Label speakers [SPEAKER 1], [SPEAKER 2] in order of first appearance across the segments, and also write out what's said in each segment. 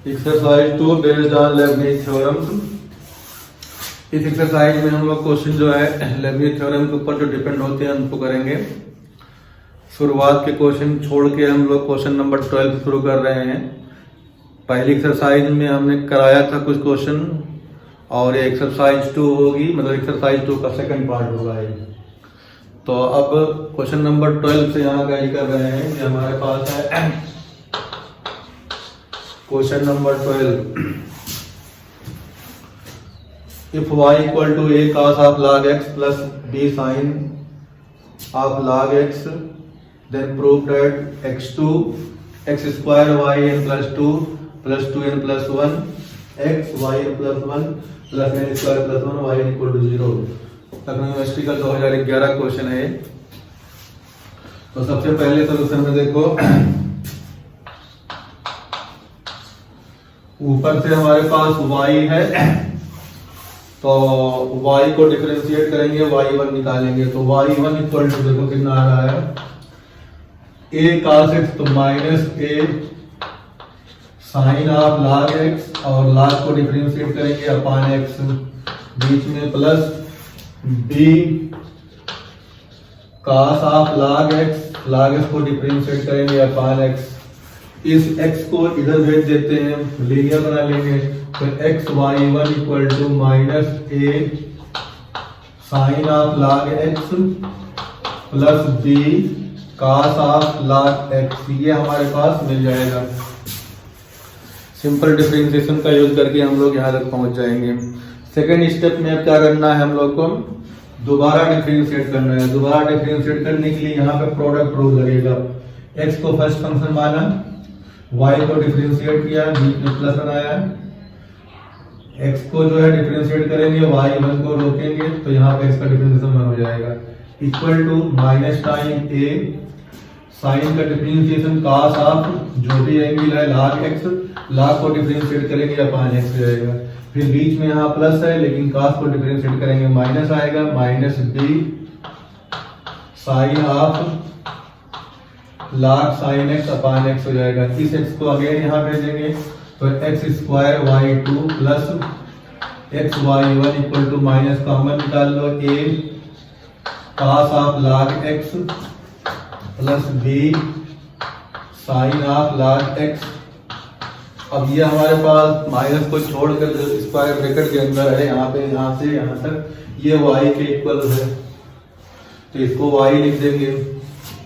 [SPEAKER 1] Exercise 2 based on Lebanese theorem. इस exercise में हम लोग क्वेश्चन जो है लेबनिज थ्योरम के ऊपर जो डिपेंड होते हैं उनको करेंगे। शुरुआत के क्वेश्चन छोड़ के हम लोग क्वेश्चन नंबर 12 शुरू कर रहे हैं। पहली एक्सरसाइज में हमने कराया था कुछ क्वेश्चन और ये एक्सरसाइज 2 होगी, मतलब एक्सरसाइज 2 का सेकंड पार्ट होगा ये। तो अब क्वेश्चन नंबर 12 से यहाँ गाइड कर रहे हैं कि हमारे पास है question number 12। If y equal to a cos of log x plus b sin of log x, then prove that x2 x square yn plus 2 plus 2n plus 1 x yn plus 1 plus n square plus 1 yn equal to 0। Lucknow university का 2011 question है। तो सबसे पहले solution में देखो, ऊपर से हमारे पास y है तो y को डिफरेंशिएट करेंगे, y1 निकालेंगे। तो y1 इक्वल टू देखो कितना आ रहा है a cos x, तो minus a sine of log x और log को डिफरेंशिएट करेंगे अपान x, बीच में plus b cos of log x को डिफरेंशिएट करेंगे अपान x। इस x को इधर भेज देते हैं, लीनियर बना लेंगे। तो x y1 equal to minus a sine of log x plus b cos of log x, ये हमारे पास मिल जाएगा। सिंपल डिफरेंशिएशन का यूज करके हम लोग यहाँ तक पहुंच जाएंगे। सेकेंड स्टेप में अब क्या करना है, हम लोग को दोबारा डिफरेंशिएट करना है। दोबारा डिफरेंशिएट करने के लिए यहाँ पे प्रोडक्ट रूल लगेगा। x को फर्स्ट फंक्शन माना, y को डिफरेंशिएट किया, बीच में प्लस बनाया, x को जो है डिफरेंशिएट करेंगे, y1 को रोकेंगे, तो यहाँ पे x का डिफरेंशिएशन हो जाएगा। Equal to minus time a sine का डिफरेंशिएशन cos ऑफ जो भी एंगल है log x, log को डिफरेंशिएट करेंगे अपान x हो जाएगा। फिर बीच में यहाँ प्लस है लेकिन cos को डिफरेंशिएट करेंगे माइनस आएगा, minus b sine of log sin x upon x हो जाएगा। इस x को अगेन यहाँ भेजेंगे तो x square y2 plus x y1 equal to minus common निकाल लो a cos of log x plus b sine of log x। अब ये हमारे पास माइनस को छोड़कर स्क्वायर ब्रैकेट के अंदर है, यहाँ पे यहाँ से यहाँ तक ये y के इक्वल है, तो इसको y लिख देंगे।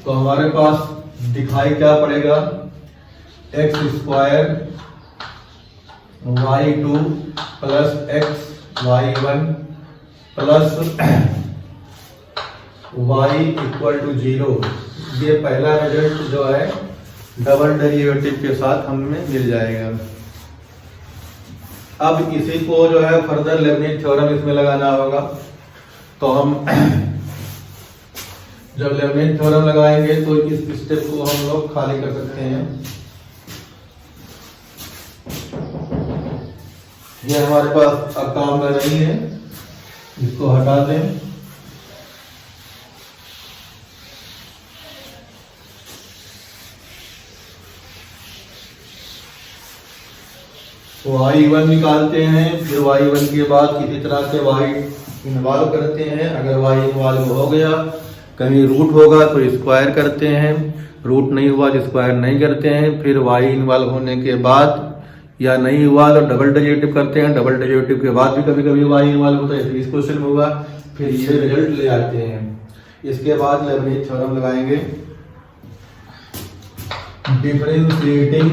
[SPEAKER 1] तो हमारे पास दिखाई क्या पड़ेगा, x square y2 plus x y1 plus y equal to 0। ये पहला रिजल्ट जो है डबल डेरिवेटिव के साथ हमें मिल जाएगा। अब इसी को जो है फर्दर लेबनिज थ्योरम इसमें लगाना होगा। तो हम जब लेबनिज थ्योरम लगाएंगे तो इस स्टेप को हम लोग खाली कर सकते हैं। ये हमारे पास अब काम में नहीं है, इसको हटा दें। तो y1 निकालते हैं, फिर y1 के बाद किसी तरह से y इन्वॉल्व करते हैं। अगर y इन्वॉल्व हो गया, कहीं रूट होगा तो स्क्वायर करते हैं, रूट नहीं हुआ तो स्क्वायर नहीं करते हैं। फिर y इन्वॉल्व होने के बाद या नहीं हुआ तो डबल डेरिवेटिव करते हैं, डबल डेरिवेटिव के बाद भी कभी कभी y इन्वॉल्व होता है, इस क्वेश्चन में हुआ। फिर ये रिजल्ट ले आते हैं। इसके बाद लेबनिज थ्योरम लगाएंगे। Differentiating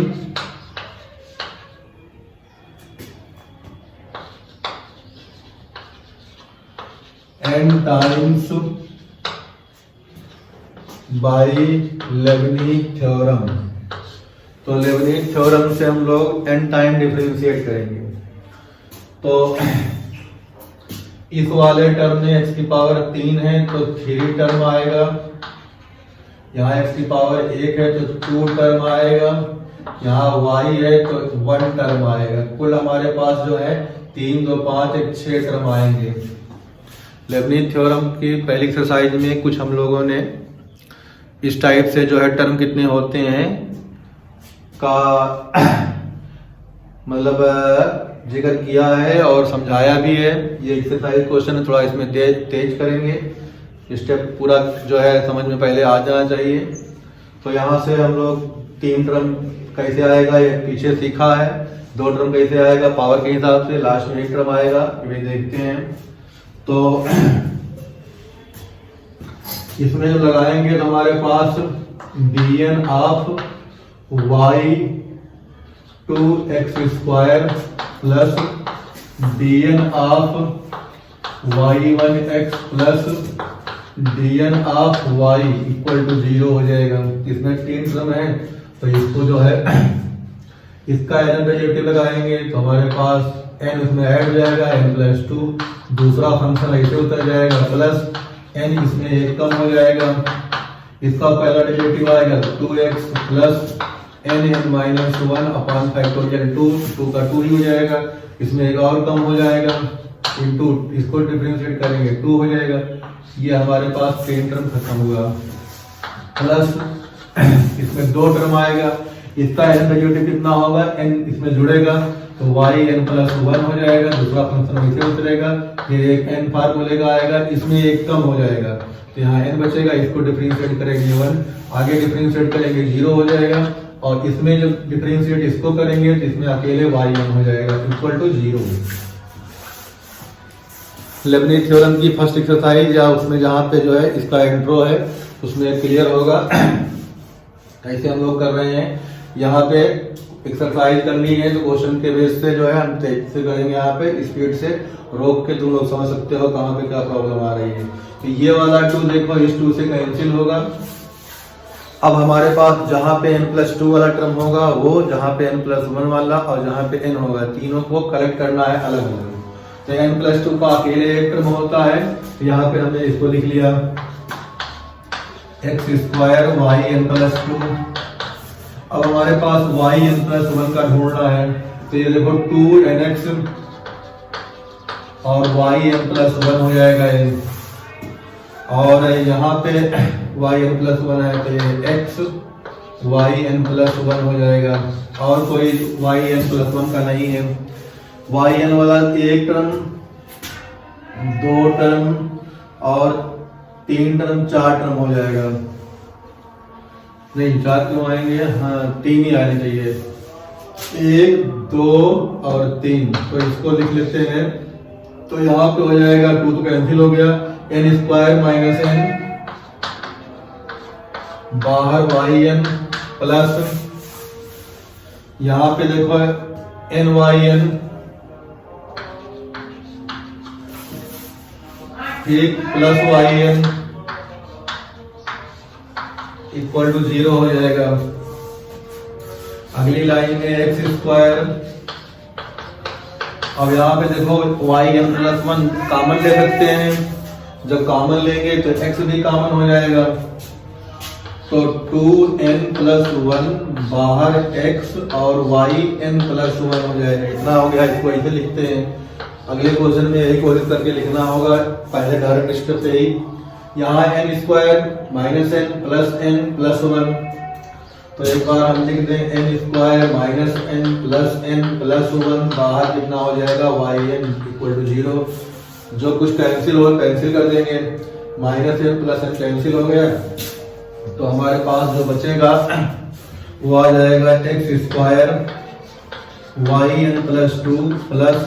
[SPEAKER 1] n times bye Lebanese theorem. तो लेबनिज थ्योरम से हम लोग n टाइम डिफरेंशिएट करेंगे। तो इस वाले टर्म में x की पावर 3 है तो 3 टर्म आएगा, यहाँ x की पावर 1 है तो 2 टर्म आएगा, यहाँ y है तो 1 टर्म आएगा। कुल हमारे पास जो है 3 2 5 1 6 टर्म आएंगे। लेबनिज थ्योरम की पहली एक्सरसाइज में कुछ हम लोगों ने इस टाइप से जो है टर्म कितने होते हैं का मतलब जिक्र किया है और समझाया भी है। ये एक्सरसाइज क्वेश्चन है, थोड़ा इसमें तेज करेंगे, स्टेप पूरा जो है समझ में पहले आ जाना चाहिए। तो यहाँ से हम लोग 3 टर्म कैसे आएगा ये पीछे सीखा है, 2 टर्म कैसे आएगा पावर के हिसाब से, लास्ट में 1 टर्म आएगा, ये देखते हैं। तो इसमें जो लगाएंगे तो हमारे पास bn of y 2x square plus bn of y1x plus dn of y equal to 0 हो जाएगा। इसमें 3 टर्म है तो इसको जो है इसका n डेरिवेटिव लगाएंगे तो हमारे पास n इसमें ऐड हो जाएगा n+2, दूसरा फंक्शन ऐसे उतर जाएगा प्लस n इसमें 1 कम हो जाएगा, इसका पहला डेरिवेटिव आएगा 2x plus n-1 upon factorial 2 का 2 ही हो जाएगा, इसमें 1 और कम हो जाएगा इनटू इसको डिफरेंशिएट करेंगे 2 हो जाएगा। ये हमारे पास 3 टर्म खत्म हुआ प्लस इसमें 2 टर्म आएगा, इसका n डेरिवेटिव कितना होगा, n इसमें जुड़ेगा तो yn+1 हो जाएगा, दूसरा फंक्शन वैसे उतरेगा, फिर एक n फार्मूले का आएगा, इसमें 1 कम हो जाएगा तो यहाँ n बचेगा, इसको डिफरेंशिएट करेंगे 1, आगे डिफरेंशिएट करेंगे 0 हो जाएगा, और इसमें जो डिफरेंशिएट इसको करेंगे तो इसमें अकेले yn हो जाएगा इक्वल टू 0। लेबनीज थ्योरम की फर्स्ट एक्सरसाइज या उसमें जहाँ पे जो है इसका इंट्रो है उसमें क्लियर होगा कैसे हम लोग कर रहे हैं। यहाँ पे एक्सरसाइज करनी है तो क्वेश्चन के बेस से जो है हम तेज से करेंगे, यहाँ पे स्पीड से रोक के तुम लोग समझ सकते हो कहाँ पे क्या प्रॉब्लम आ रही है। तो ये वाला 2 देखो इस 2 से कैंसिल होगा। अब हमारे पास जहाँ पे n+2 वाला टर्म होगा वो जहाँ पे n+1 वाला और जहाँ पे n होगा तीनों को कलेक्ट करना है अलग अलग। तो n+2 का अकेले एक टर्म होता है, तो यहाँ पे हमने इसको लिख लिया x स्क्वायर yn+2। अब हमारे पास yn+1 का ढूंढना है तो ये देखो 2nx और yn+1 हो जाएगा ये, और यहाँ पे yn+1 है तो ये x yn+1 हो जाएगा, और कोई yn+1 का नहीं है। yn वाला 1 टर्म 2 टर्म और 3 टर्म 4 टर्म हो जाएगा, नहीं 4 क्यों आएंगे, हाँ 3 ही आने चाहिए, 1 2 और 3, तो इसको लिख लेते हैं। तो यहाँ पे हो जाएगा 2 तो कैंसिल हो गया, n² - n बाहर yn प्लस यहाँ पे देखो nyn ठीक प्लस yn इक्वल टू 0 हो जाएगा। अगली लाइन में x², अब यहाँ पे देखो yn+1 कॉमन ले सकते हैं, जब कॉमन लेंगे तो x भी कॉमन हो जाएगा, तो 2n+1 बाहर x और yn+1 हो जाएगा, इतना हो गया। इसको ऐसे लिखते हैं, अगले क्वेश्चन में यही कोशिश करके लिखना होगा पहले डायरेक्ट स्टेप से ही। यहाँ n² - n + n+1, तो एक बार हम लिख दें n² - n + n+1 बाहर कितना हो जाएगा yn इक्वल टू 0, जो कुछ कैंसिल हो कैंसिल कर देंगे, -n + n कैंसिल हो गया, तो हमारे पास जो बचेगा वो आ जाएगा x² yn+2 प्लस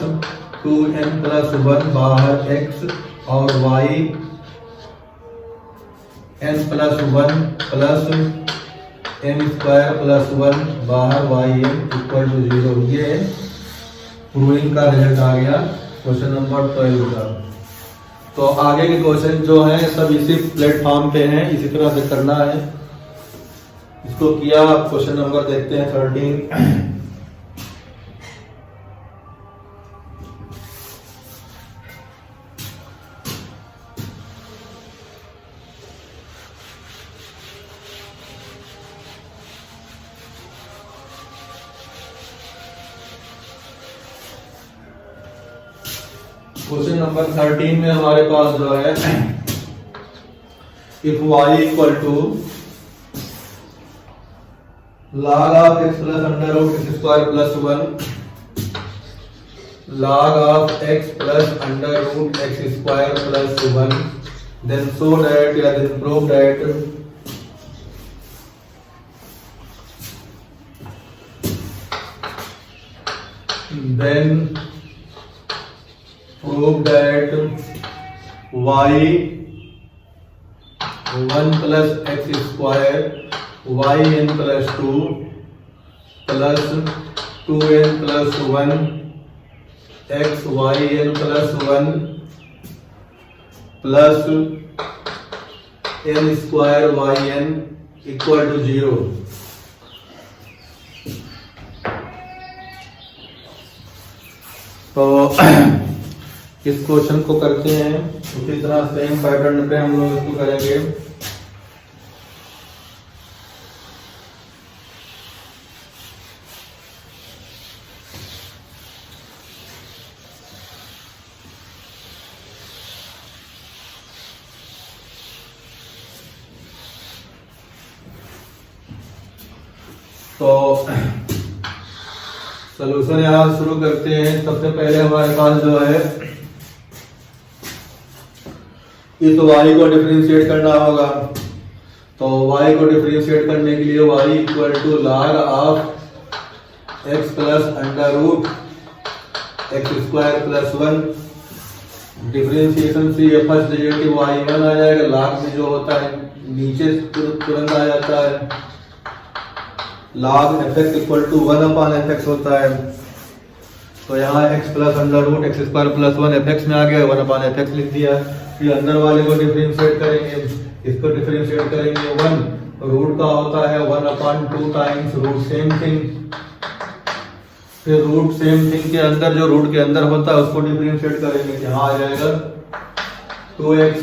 [SPEAKER 1] 2n+1 बाहर x और yn+1 प्लस n² + 1 बाहर yn इक्वल टू 0। ये प्रूविंग का रिजल्ट आ गया क्वेश्चन नंबर 12 का। तो आगे के क्वेश्चन जो हैं सब इसी प्लेटफॉर्म पे हैं, इसी तरह से करना है। इसको किया, क्वेश्चन नंबर देखते हैं 13। क्वेश्चन नंबर 13 में हमारे पास जो है if y equal to log of x plus under root x square plus 1 log of x plus under root x square plus 1, then show that या then prove that y 1 plus x square yn plus 2 plus 2n plus 1 x yn plus 1 plus n square yn equal to 0। तो इस question को करते हैं उसी तरह same pattern पे हम लोग इसको करेंगे। तो सलूशन यहाँ शुरू करते हैं। सबसे पहले हमारे पास जो है इस y को डिफरेंशिएट करना होगा। तो y को डिफरेंशिएट करने के लिए y equal to log of x plus under root x square plus 1 differentiation से ये फर्स्ट डेरिवेटिव y1 आ जाएगा। log में जो होता है नीचे तुरंत आ जाता है। log fx equal to 1/fx होता है। तो यहाँ x plus under root x square plus 1 fx में आ गया, 1/fx लिख दिया। फिर अंदर वाले को डिफरेंशिएट करेंगे, इसको डिफरेंशिएट करेंगे 1, रूट का होता है 1/2 टाइम्स रूट सेम थिंग। फिर रूट सेम थिंग के अंदर जो रूट के अंदर होता है उसको डिफरेंशिएट करेंगे, यहाँ आ जाएगा 2x।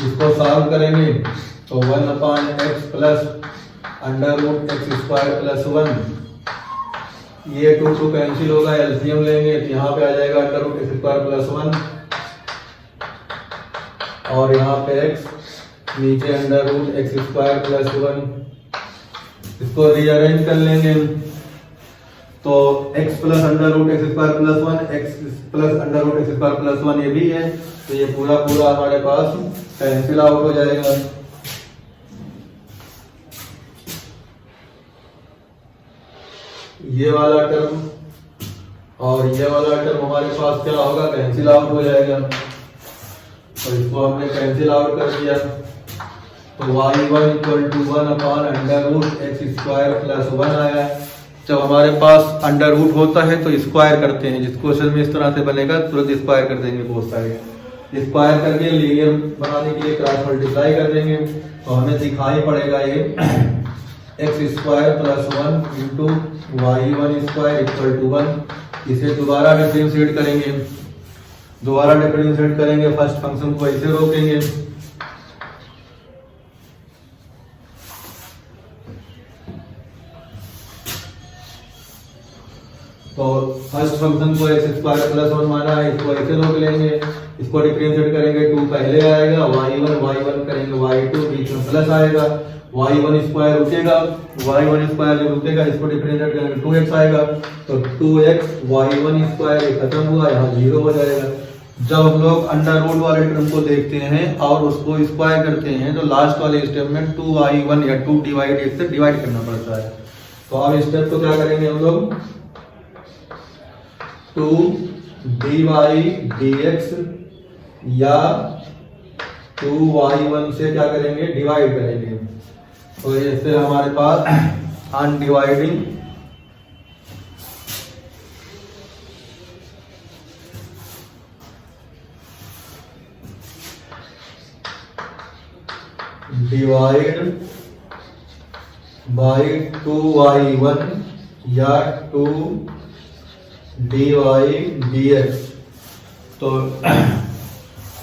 [SPEAKER 1] इसको सॉल्व करेंगे तो 1/x plus under root x square plus 1, ये 2 कैंसिल होगा, एलसीएम लेंगे तो यहाँ पे आ जाएगा under root x square plus 1 और यहाँ पे x, नीचे under root x square plus 1। इसको रीअरेंज कर लेंगे तो x plus under root x square plus 1, x plus under root x square plus 1 ये भी है। तो ये पूरा हमारे पास कैंसिल आउट हो जाएगा। ये वाला टर्म और ये वाला टर्म हमारे पास क्या होगा, कैंसिल आउट हो जाएगा। और इसको हमने कैंसिल आउट कर दिया तो y1 equal to 1/√x square plus 1 आया। जब हमारे पास अंडर रूट होता है तो स्क्वायर करते हैं, जिस क्वेश्चन में इस तरह से बनेगा तुरंत स्क्वायर कर देंगे बोथ साइड। स्क्वायर करके लीनियर बनाने के लिए क्रॉस मल्टीप्लाई कर देंगे तो हमें दिखाई पड़ेगा ये x square plus 1 into y1 square equal to 1। इसे दोबारा डिफरेंशिएट करेंगे, फर्स्ट फंक्शन को ऐसे रोकेंगे तो फर्स्ट फंक्शन को एक्स स्क्वायर प्लस 1 माना है, इसको ऐसे रोक लेंगे। इसको डिफरेंशिएट करेंगे 2 पहले आएगा, y1 करेंगे y2, बीच में प्लस आएगा, y1 स्क्वायर रुकेगा, जब रुकेगा इसको डिफरेंशिएट करेंगे 2x आएगा तो 2x y1 स्क्वायर खत्म हुआ, यहाँ 0 हो जाएगा। जब हम लोग अंडर रूट वाले टर्म को देखते हैं और उसको स्क्वायर करते हैं तो लास्ट वाले स्टेप में 2y1 या 2 डिवाइड x से डिवाइड करना पड़ता है। तो अब स्टेप को क्या करेंगे हम लोग, 2 dy dx या 2y1 से क्या करेंगे, डिवाइड करेंगे। तो इससे हमारे पास अनडिवाइडिंग डिवाइड बाई 2y1 या 2 dy dx। तो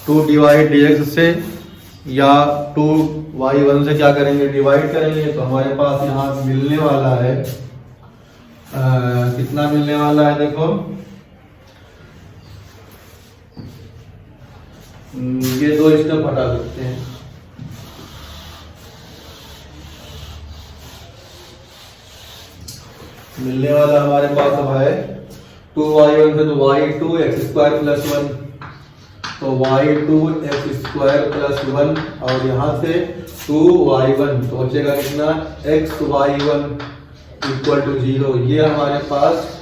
[SPEAKER 1] 2 डिवाइड dx से या 2y1 से क्या करेंगे, डिवाइड करेंगे। तो हमारे पास यहाँ मिलने वाला है कितना मिलने वाला है, देखो ये 2 स्टेप हटा सकते हैं। मिलने वाला हमारे पास अब है 2y1 से तो y2 x स्क्वायर प्लस 1, तो y2 x स्क्वायर प्लस 1 और यहाँ से 2y1 तो बचेगा कितना xy1 इक्वल टू 0। ये हमारे पास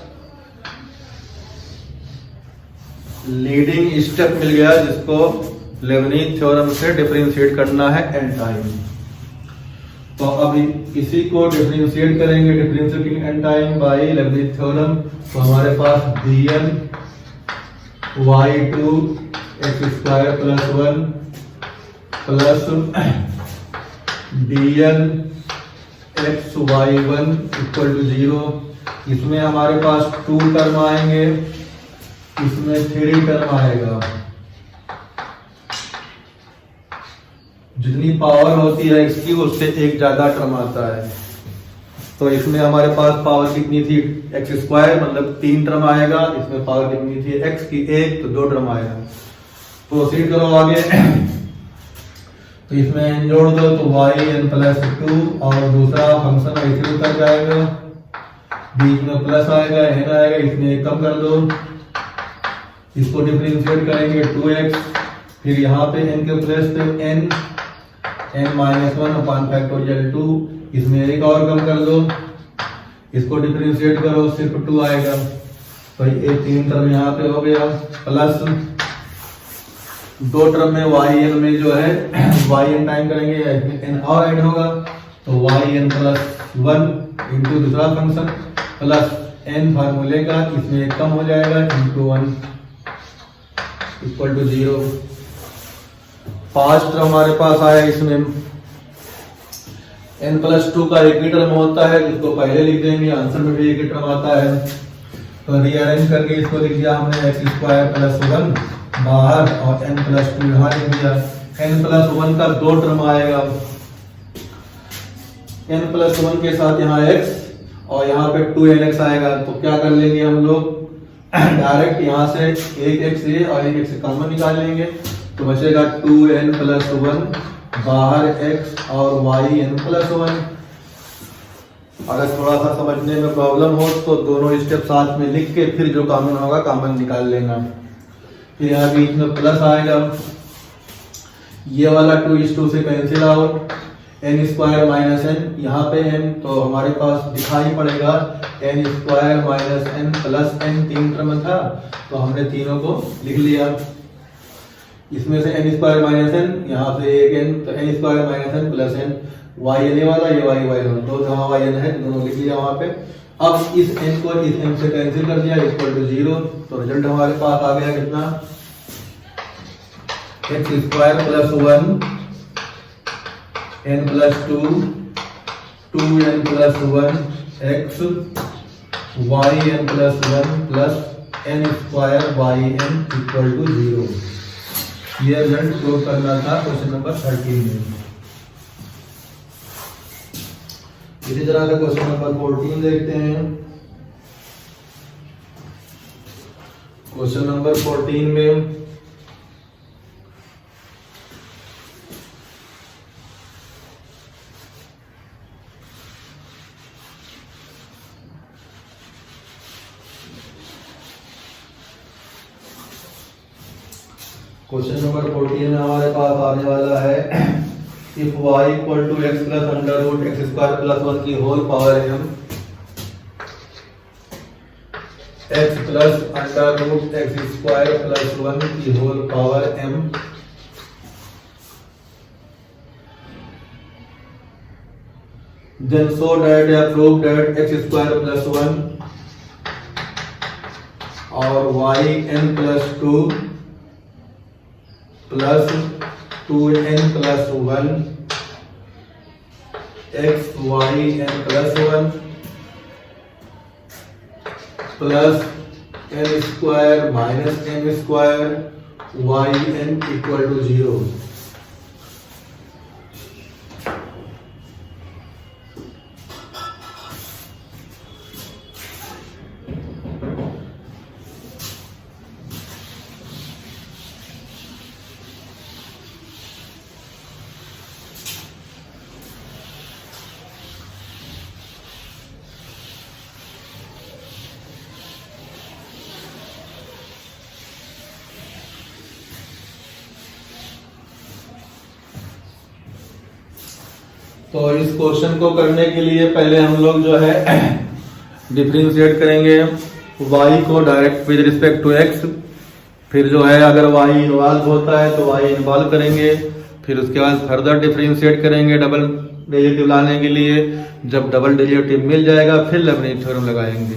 [SPEAKER 1] लीडिंग स्टेप मिल गया जिसको लेबनीज थ्योरम से डिफरेंशिएट करना है एन टाइम। तो अभी इसी को डिफरेंशिएट करेंगे, differentiating n time by Leibniz theorem. तो हमारे पास dn y2 x square plus 1 plus dn xy1 equal to 0। इसमें हमारे पास 2 टर्म आएंगे, इसमें 3 टर्म आएगा। जितनी पावर होती है x की उससे एक ज्यादा टर्म आता है। तो इसमें हमारे पास पावर कितनी थी x स्क्वायर मतलब 3 टर्म आएगा, इसमें पावर कितनी थी x की 1 तो 2 टर्म आएगा। प्रोसीड करो आगे। तो इसमें n जोड़ दो तो yn प्लस 2 और दूसरा फंक्शन ऐसे उतर जाएगा, बीच में प्लस आएगा n आएगा, इसमें एक कम कर दो, इसको डिफरेंशिएट करेंगे 2x, फिर यहाँ पे n के प्लस पे n माइनस 1 अपॉन फैक्टोरियल 2, इसमें एक और कम कर दो, इसको डिफरेंशिएट करो सिर्फ 2 आएगा। तो ये 3 टर्म यहाँ पे हो गया, प्लस 2 टर्म में yn में जो है yn टाइम करेंगे n और ऐड होगा तो yn प्लस 1 इंटू दूसरा फंक्शन प्लस n फार्मूले का, इसमें एक कम हो जाएगा इंटू 1 इक्वल टू 0। 5 टर्म हमारे पास आया, इसमें n प्लस 2 का एक ही टर्म होता है जिसको पहले लिख देंगे, आंसर में भी एक ही टर्म आता है। तो रीअरेंज करके इसको लिख दिया हमने x स्क्वायर प्लस 1 बाहर और n प्लस 2 यहाँ लिख दिया। n प्लस 1 का 2 टर्म आएगा, n प्लस 1 के साथ यहाँ x और यहाँ पे 2nx आएगा। तो क्या कर लेंगे हम लोग डायरेक्ट यहाँ से एक x ये और एक x कॉमन निकाल लेंगे, तो बचेगा 2n प्लस 1 बाहर x और yn प्लस 1। अगर थोड़ा सा समझने में प्रॉब्लम हो तो दोनों स्टेप साथ में लिख के फिर जो कॉमन होगा कॉमन निकाल लेंगे। फिर यहाँ बीच में प्लस आएगा, ये वाला 2:2 से cancel out, n square minus n, यहाँ पे n तो हमारे पास दिखाई पड़ेगा n square minus n plus n, 3 term था तो हमने तीनों को लिख लिया। इसमें से n स्क्वायर माइनस n, यहाँ से एक n तो n square minus n plus n, y n वाला ये y दो जहाँ y n है दोनों लिख लिया वहाँ पे। अब इस n को इस n से कैंसिल कर दिया इक्वल टू 0, तो रिजल्ट हमारे पास आ गया कितना x square plus 1 n plus 2 2n plus 1 x yn plus 1 plus n square yn equal to 0। ये रिजल्ट प्रूव करना था क्वेश्चन नंबर 13 में। इसी तरह का क्वेश्चन नंबर 14 देखते हैं। क्वेश्चन नंबर 14 में क्वेश्चन नंबर 14 में हमारे पास आने वाला है if y equal to x plus under root x square plus 1 की whole power m x plus under root x square plus 1 की whole power m then show that या prove that x square plus 1 और yn plus 2 plus 2n plus 1 x yn plus 1 plus n square minus n square yn equal to 0। तो इस question को करने के लिए पहले हम लोग जो है डिफरेंशिएट करेंगे y को direct with respect to x, फिर जो है अगर y इन्वॉल्व होता है तो y इन्वॉल्व करेंगे, फिर उसके बाद फर्दर डिफरेंशिएट करेंगे डबल डेरिवेटिव लाने के लिए। जब डबल डेरिवेटिव मिल जाएगा फिर लेबनिज़ थ्योरम लगाएंगे।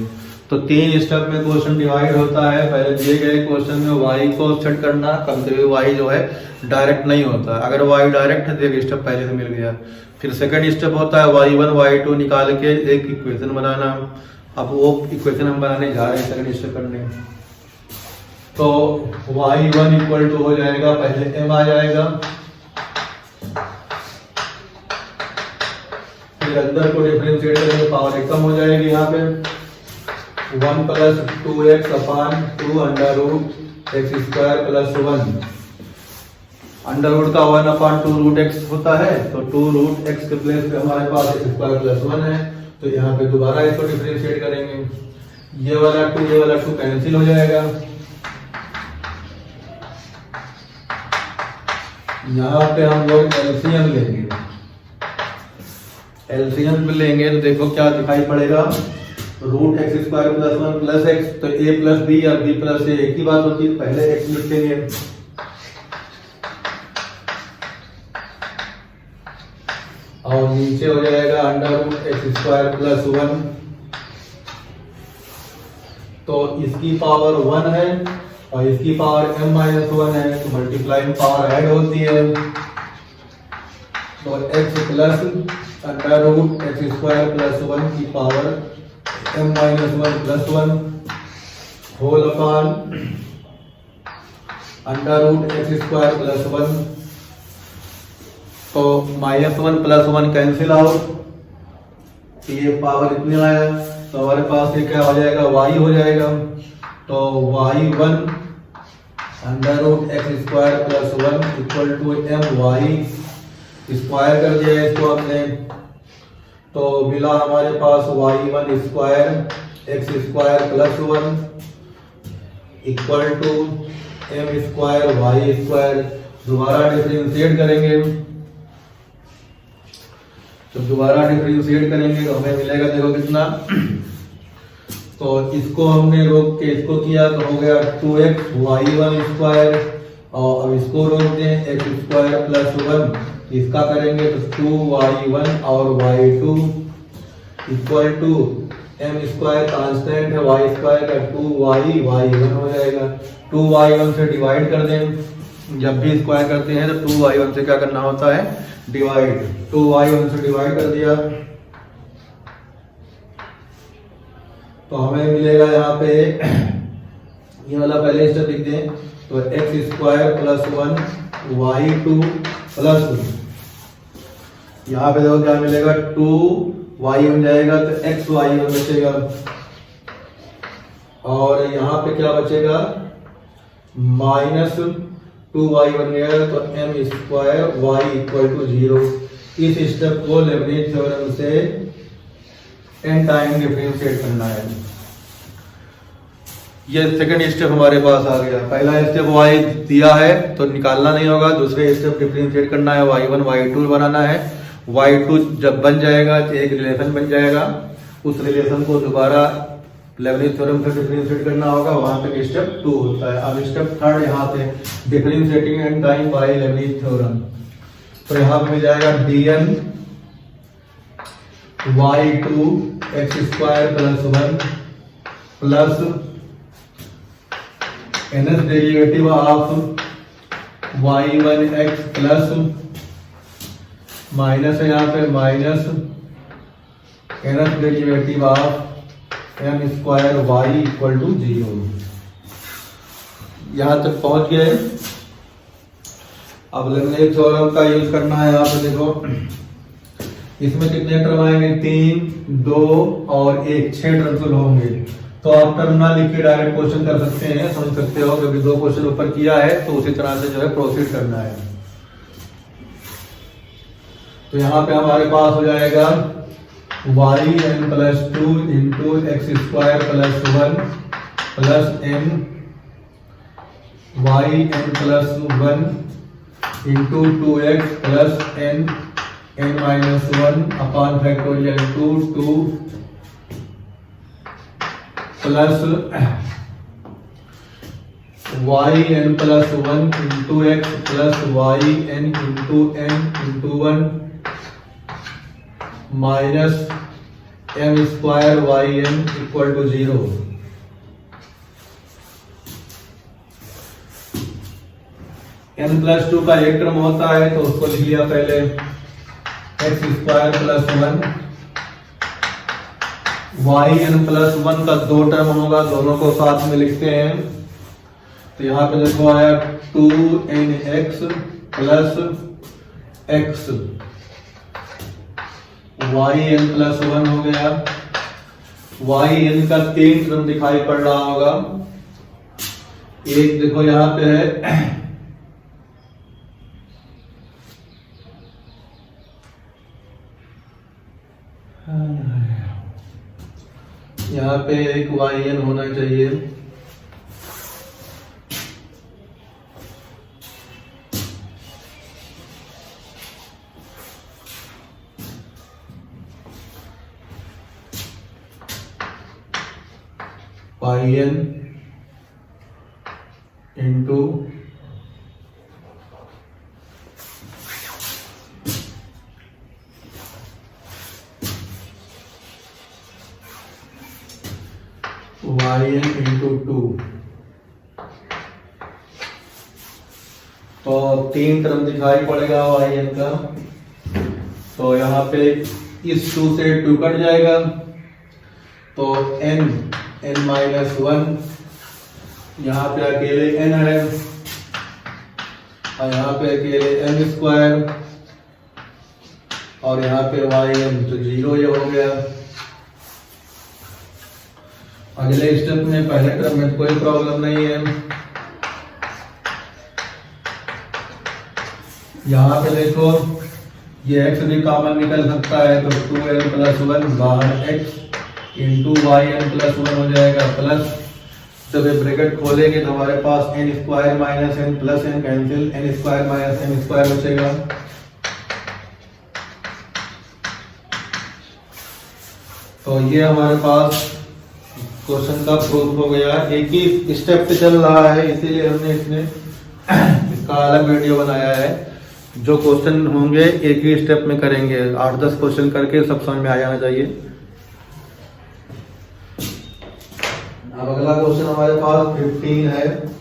[SPEAKER 1] तो 3 स्टेप में क्वेश्चन डिवाइड होता है। पहले दिए गए क्वेश्चन में y को सेट करना, कभी कभी y जो है डायरेक्ट नहीं होता, अगर y डायरेक्ट है तो एक स्टेप पहले से मिल गया। फिर सेकंड स्टेप होता है y1 y2 निकाल के एक इक्वेशन बनाना। अब वो इक्वेशन हम बनाने जा रहे हैं सेकंड स्टेप करने। तो y1 इक्वल टू हो जाएगा, पहले m आ जाएगा, फिर अंदर को डिफरेंशिएट करेंगे, पावर कम हो जाएगी यहाँ पे 1 plus 2x upon 2 under root x square plus 1। Under root का 1 अपान 2 रूट एक्स होता है, तो 2 रूट एक्स के प्लेस पे हमारे पास एक्स स्क्वायर प्लस 1 है। तो यहाँ पे दोबारा इसको डिफरेंशिएट करेंगे, ये वाला 2 कैंसिल हो जाएगा। यहाँ पे हम लोग एलसीएम लेंगे, एलसीएम लेंगे तो देखो क्या दिखाई पड़ेगा, root x square plus 1 plus x, तो a प्लस बी या b प्लस ए एक ही बात होती है, पहले x लिखेंगे, और नीचे हो जाएगा under root x square plus 1। तो इसकी पावर 1 है और इसकी पावर m माइनस 1 है, तो मल्टीप्लाइंग पावर ऐड होती है। तो x plus under root x square plus 1 की power m minus 1 plus 1 whole upon under root x square plus 1। तो माइनस 1 प्लस 1 कैंसिल आउट, ये पावर इतने आया, तो हमारे पास ये क्या हो जाएगा, y हो जाएगा। तो y1 under root x square plus 1 equal to m y square कर दिया इसको हमने, तो मिला हमारे पास y1 square x square plus 1 equal to m square y square. दोबारा डिफरेंशिएट करेंगे, तो दोबारा डिफरेंशिएट करेंगे तो हमें मिलेगा, देखो कितना, तो इसको हमने रोक के इसको किया तो हो गया 2x y1 स्क्वायर, और अब इसको रोक दें x स्क्वायर प्लस 1, इसका करेंगे तो 2y1 और y2 equal to m square constant है, y स्क्वायर का 2y y1 हो जाएगा। 2y1 से डिवाइड कर दें, जब भी स्क्वायर करते हैं तो 2y1 से क्या करना होता है, डिवाइड। 2y1 से डिवाइड कर दिया तो हमें मिलेगा यहाँ पे ये वाला पहले स्टेप लिख दें, तो x square plus 1 y2 plus 1, यहाँ पे देखो क्या मिलेगा, 2y बन जाएगा तो एक्स y1 बचेगा, और यहाँ पे क्या बचेगा, माइनस 2y बन गया, तो m square y equal to 0। इस स्टेप को लेबनिज़ थ्योरम से n टाइम डिफरेंशिएट करना है। ये सेकंड स्टेप हमारे पास आ गया। पहला स्टेप y दिया है तो निकालना नहीं होगा, दूसरे स्टेप डिफरेंशिएट करना है, y1 y2 बनाना है। y2 जब बन जाएगा तो एक रिलेशन बन जाएगा, उस रिलेशन को दोबारा लेबनिज़ थ्योरम से डिफरेंशिएट करना होगा, वहां तक स्टेप 2 होता है। अब स्टेप थर्ड यहाँ पे differentiating and time by Leibniz theorem, तो यहाँ पे मिल जाएगा dn y2 x square plus 1 plus nth derivative of y1 x plus minus है यहाँ पे minus nth derivative of m square y equal to 0। यहाँ तक पहुंच गए। अब लेबनिज़ थ्योरम का यूज करना है। यहाँ पे देखो इसमें कितने टर्म आएंगे, 3, 2 और 1, 6 टर्म होंगे। तो आप टर्म ना लिख के डायरेक्ट क्वेश्चन कर सकते हैं, समझ सकते हो, क्योंकि 2 क्वेश्चन ऊपर किया है तो उसी तरह से जो है प्रोसीड करना है। तो यहाँ पे हमारे पास हो जाएगा yn plus 2 into x square plus 1 plus n yn plus 1 into 2x plus n n-1 upon factorial 2 plus yn plus 1 into x plus yn into n into 1 minus m square yn equal to 0। n plus 2 का एक term होता है तो उसको लिख लिया पहले x square plus 1, yn plus 1 का दो टर्म होगा, दोनों को साथ में लिखते हैं तो यहाँ पे देखो आया 2nx plus x, yn plus 1 हो गया। yn का तीन टर्म दिखाई पड़ रहा होगा, एक देखो यहाँ पे है यहाँ पे एक yn होना चाहिए, yn इंटू yn इंटू 2। तो तीन टर्म दिखाई पड़ेगा yn का, तो यहाँ पे इस 2 से 2 कट जाएगा तो n माइनस 1, यहाँ पे अकेले n है और यहाँ पे अकेले m स्क्वायर और यहाँ पे yn तो 0 ये हो गया। अगले स्टेप में पहले टर्म में कोई प्रॉब्लम नहीं है, यहाँ पे देखो ये x भी कॉमन निकल सकता है तो 2n प्लस 1 बाहर x इंटू yn प्लस 1 हो जाएगा, प्लस जब ये ब्रैकेट खोलेंगे तो हमारे पास n square minus n plus n cancel, n square minus n square बचेगा। तो ये हमारे पास क्वेश्चन का प्रूफ हो गया। एक ही स्टेप पे चल रहा है इसीलिए हमने इसमें इसका अलग वीडियो बनाया है। जो क्वेश्चन होंगे एक ही स्टेप में करेंगे, 8-10 क्वेश्चन करके सब समझ में आ जाना चाहिए। अब अगला क्वेश्चन हमारे पास 15 है।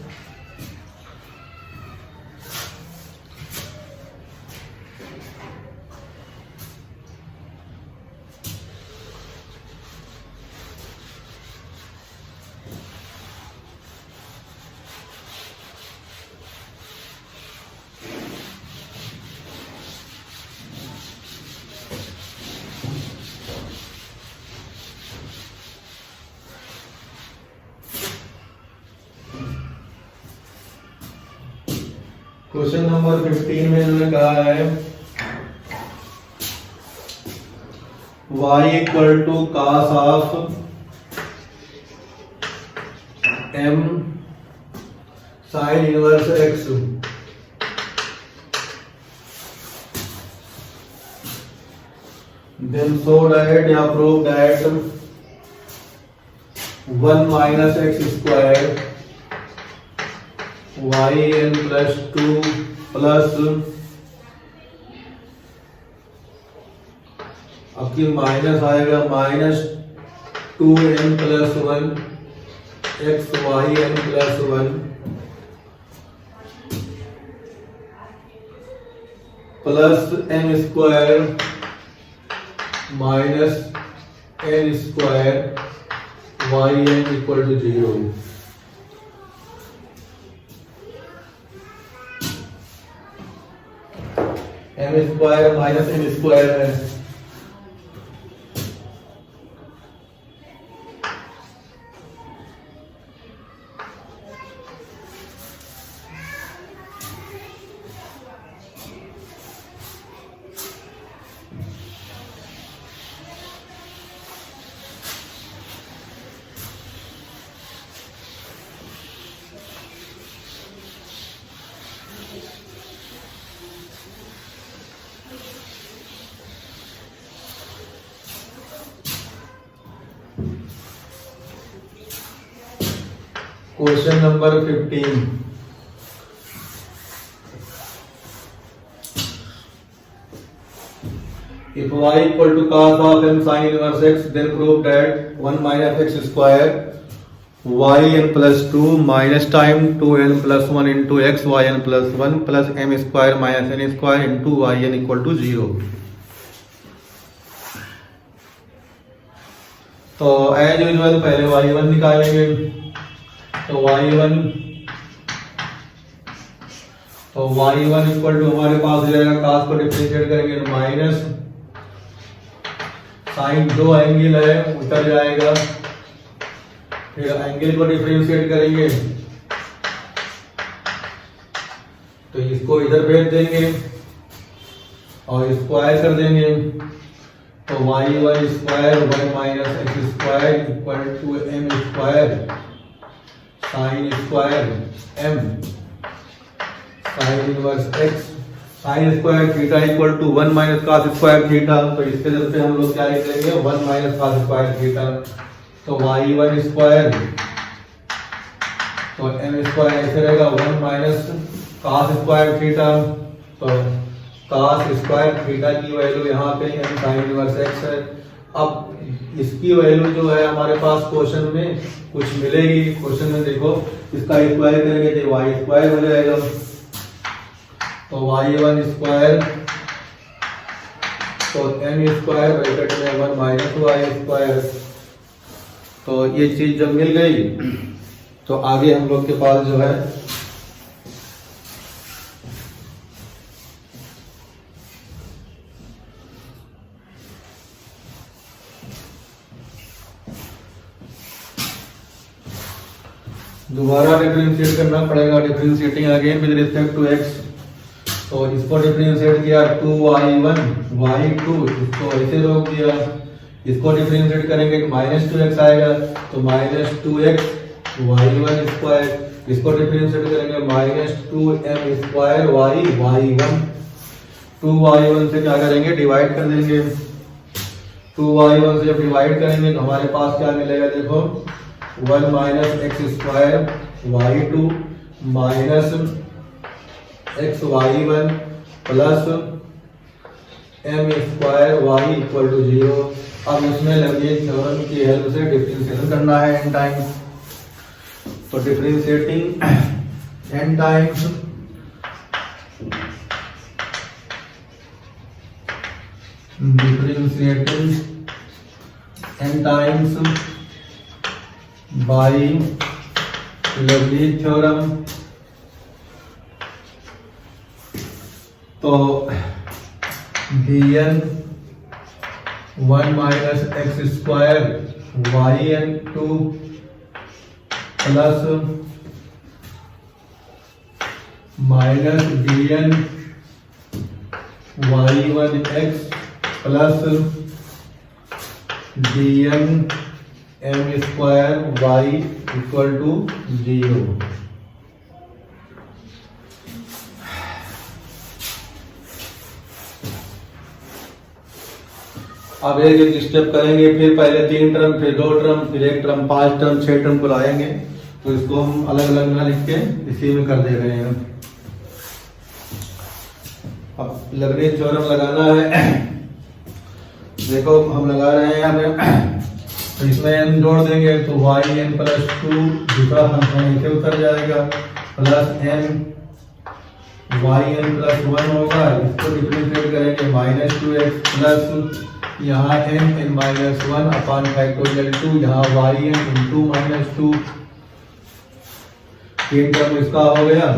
[SPEAKER 1] क्वेश्चन नंबर 15 में इन्होंने कहा है y equal to cos of m sin inverse x, then show that या prove that 1 minus x square yn plus 2 plus अब की माइनस आएगा minus 2n plus 1 x yn plus 1 plus m square minus n square yn equal to 0। m square minus n square है, question number 15। If y equal to cos of m sin inverse x, then prove that 1 minus x square yn plus 2 minus time 2n plus 1 into x yn plus 1 plus m square minus n square into yn equal to 0। तो as usual पहले y1 निकालेंगे। तो y1 equal to हमारे पास हो जाएगा, cos को differentiate करेंगे तो माइनस साइन, दो एंगल है उतर जाएगा, फिर एंगल को डिफरेंशिएट करेंगे तो इसको इधर भेज देंगे और स्क्वायर कर देंगे। तो y1 square 1 minus x square equal to m square sine square m sine inverse x sine square theta equal to 1 minus cos square theta. तो इसके जगह पे हम लोग क्या लिख देंगे 1 माइनस कॉस स्क्वायर थीटा। तो y1 स्क्वायर तो m स्क्वायर ऐसे रहेगा 1 माइनस कॉस स्क्वायर थीटा। तो कॉस स्क्वायर थीटा की वैल्यू यहाँ पे m साइन इनवर्स x है। अब इसकी वैल्यू जो है हमारे पास क्वेश्चन में कुछ मिलेगी। क्वेश्चन में देखो इसका स्क्वायर करेंगे तो y स्क्वायर हो जाएगा। तो y1 स्क्वायर तो m स्क्वायर ब्रैकेट में 1 माइनस y स्क्वायर। तो ये चीज जब मिल गई तो आगे हम लोग के पास जो है दोबारा डिफरेंशिएट करना पड़ेगा। Differentiating again with respect to x। तो इसको डिफरेंशिएट किया 2y1 y2, इसको ऐसे रोक दिया। इसको डिफरेंशिएट करेंगे तो -2x आएगा। तो -2x y1 स्क्वायर। इसको डिफरेंशिएट करेंगे -2m स्क्वायर y1। 2y1 से क्या करेंगे डिवाइड कर देंगे। 2y1 से जब डिवाइड करेंगे तो हमारे पास क्या मिलेगा देखो 1 minus x square y2 minus x y1 plus m square y equal to 0। अब इसमें लैग्रेंज थ्योरम की हेल्प से डिफरेंशिएशन करना है n टाइम्स। तो differentiating n times by Lagrange theorem. तो bn 1 minus x square yn2 plus minus bn y1x plus bn m square y equal to 0। अब एक एक स्टेप करेंगे, फिर पहले 3 टर्म, फिर 2 टर्म, फिर 1 टर्म, 5 टर्म, 6 टर्म को लाएंगे। तो इसको हम अलग अलग ना लिख के इसी में कर दे रहे हैं। अब लैग्रेंज थ्योरम लगाना है। देखो हम लगा रहे हैं यहाँ पे। तो इसमें n जोड़ देंगे तो yn प्लस 2 दूसरा फंक्शन नीचे उतर जाएगा प्लस n yn प्लस 1 होगा। इसको डिफरेंशिएट करेंगे -2x प्लस यहाँ n माइनस 1 अपॉन फैक्टोरियल 2, यहाँ yn इंटू -2। 3 टर्म इसका हो गया।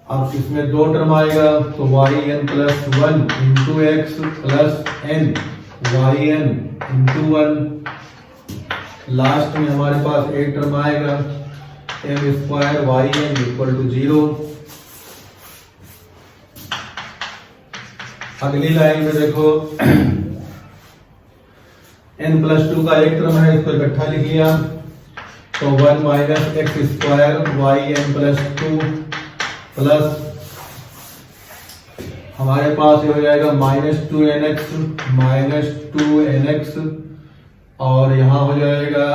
[SPEAKER 1] अब इसमें 2 टर्म आएगा तो yn plus 1 into x plus n yn into 1। Last में हमारे पास 1 टर्म आएगा m square yn equal to 0। अगली लाइन में देखो n प्लस 2 का 1 टर्म है, इसको इकट्ठा लिख लिया। तो 1 minus x square yn plus 2 plus हमारे पास ये हो जाएगा -2nx और यहाँ हो जाएगा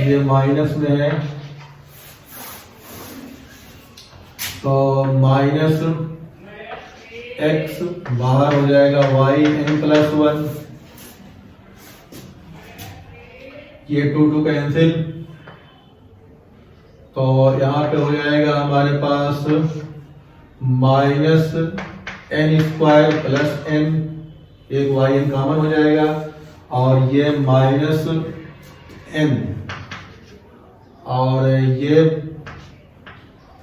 [SPEAKER 1] ये माइनस में है तो माइनस एक्स बाहर हो जाएगा वाई एन प्लस वन, ये 2 कैंसिल, तो यहाँ पे हो जाएगा हमारे पास minus n square plus n, एक वाई एन कॉमन हो जाएगा, और ये माइनस एन और ये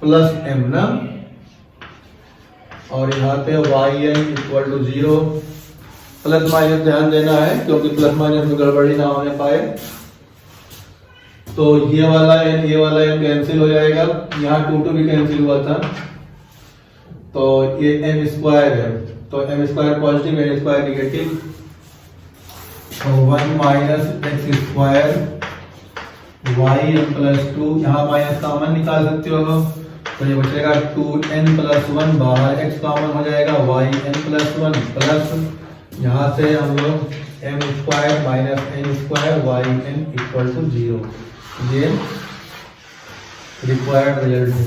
[SPEAKER 1] प्लस एम ना, और यहाँ पे y n equal to 0, plus minus ध्यान देना है क्योंकि प्लस माइनस में गड़बड़ी ना होने पाए। तो ये वाला एन कैंसिल हो जाएगा, यहाँ 2 भी कैंसिल हुआ था, तो ये एम स्क्वायर है, तो m square positive n square negative, तो 1 minus x square y n plus 2, यहाँ माइनस कॉमन निकाल सकते हो, तो ये बचेगा 2n प्लस 1, बाहर x कॉमन हो जाएगा वाई एन प्लस 1 प्लस यहाँ से हम लोग m square minus n square y n equal to 0, ये रिक्वायर्ड रिजल्ट है।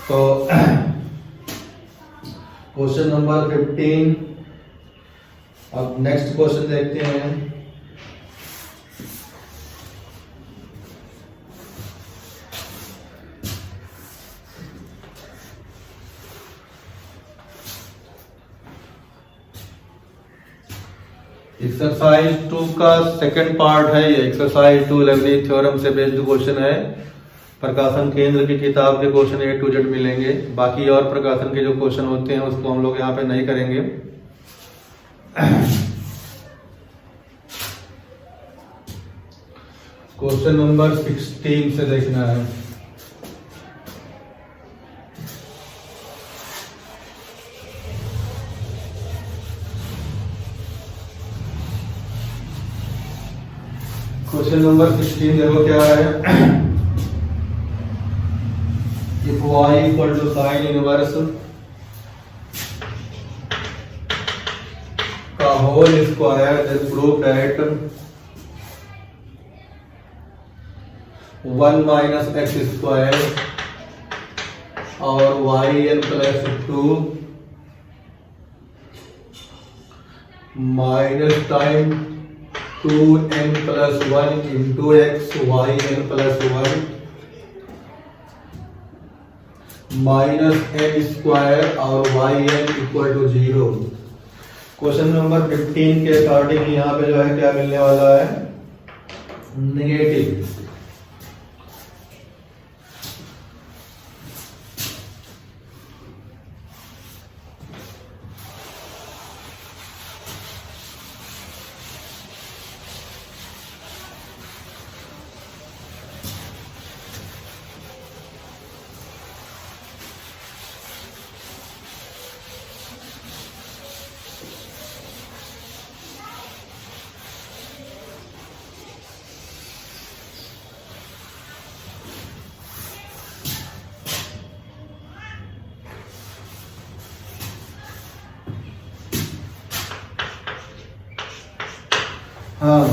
[SPEAKER 1] तो क्वेश्चन नंबर 15, अब नेक्स्ट क्वेश्चन देखते हैं। एक्सरसाइज 2 का सेकंड पार्ट है, ये एक्सरसाइज 2 लेबनीज़ थ्योरम से बेस्ड क्वेश्चन है। प्रकाशन केंद्र की किताब के क्वेश्चन A to Z मिलेंगे, बाकी और प्रकाशन के जो क्वेश्चन होते हैं उसको हम लोग यहाँ पे नहीं करेंगे। क्वेश्चन नंबर 16 से देखना है। क्वेश्चन नंबर 16 देखो क्या है। If y equal to sine inverse का whole square then prove that 1 minus x square और y n plus 2 minus time 2n plus 1 into x y n plus 1 minus n square और y n equal to 0। Question number 15 के according यहाँ पे जो है क्या मिलने वाला है, नेगेटिव। हाँ,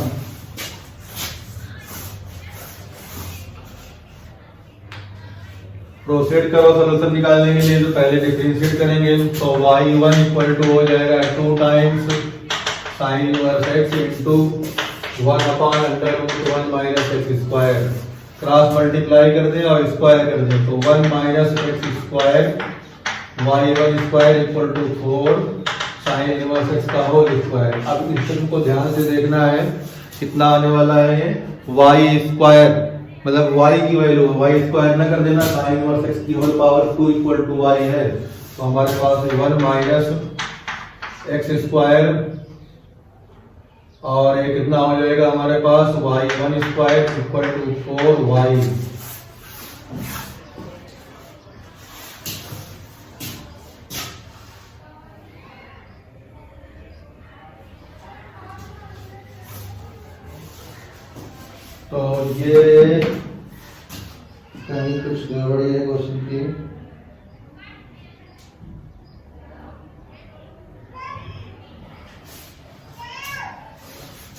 [SPEAKER 1] प्रोसीड करो सोल्यूशन निकालने के लिए। तो पहले डिफरेंशिएट करेंगे, तो y1 इक्वल टू हो जाएगा 2 times sine inverse x into 1 upon under root 1 minus x square, cross multiply कर दें और स्क्वायर कर दें, तो 1 minus x square y1 square equal to 4 sine inverse x का होल स्क्वायर। अब इस को ध्यान से देखना है, कितना आने वाला है ये वाई स्क्वायर, मतलब y की वैल्यू वाई स्क्वायर ना कर देना, साइन इनवर्स एक्स की whole power 2 equal to y है, तो हमारे पास 1 माइनस एक्स स्क्वायर और ये कितना हो जाएगा हमारे पास y1 square equal to 4y। तो ये कहीं कुछ गड़बड़ी है क्वेश्चन की।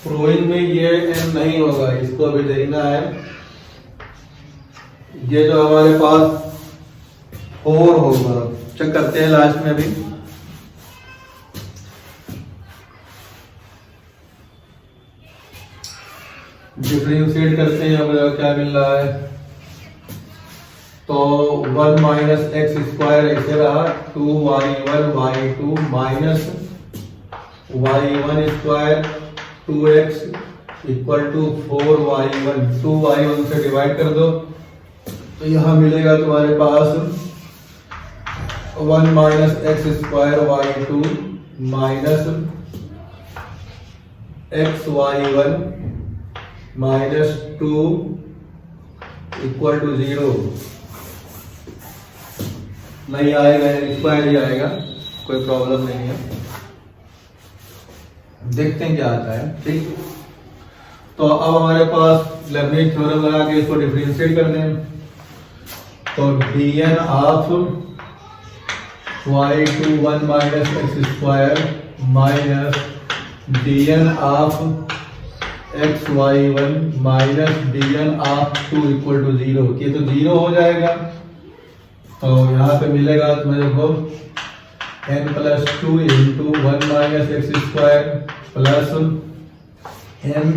[SPEAKER 1] प्रूविंग में ये n नहीं होगा, इसको अभी देखना है। ये जो हमारे पास 4 होगा, चेक करते हैं लास्ट में भी। डिफरेंशिएट करते हैं, हमें क्या मिल रहा है। तो 1 माइनस एक्स स्क्वायर ऐसे रहा, 2y1 y2 minus y1 square 2x equal to 4y1, 2y1 से डिवाइड कर दो तो यहां मिलेगा तुम्हारे पास 1 minus x square y2 minus xy1 minus 2 equal to 0। नहीं आएगा, स्क्वायर ही आएगा, कोई प्रॉब्लम नहीं है। देखते हैं क्या आता है। ठीक, तो अब हमारे पास लेबनिज थ्योरम लगा के इसको डिफरेंशिएट कर दें। तो dn of y2 1 minus x square minus dn of xy1 minus dn of 2 equal to 0। ये तो 0 हो जाएगा, तो यहाँ पे मिलेगा तुम्हें देखो n plus 2 into 1 minus x square plus n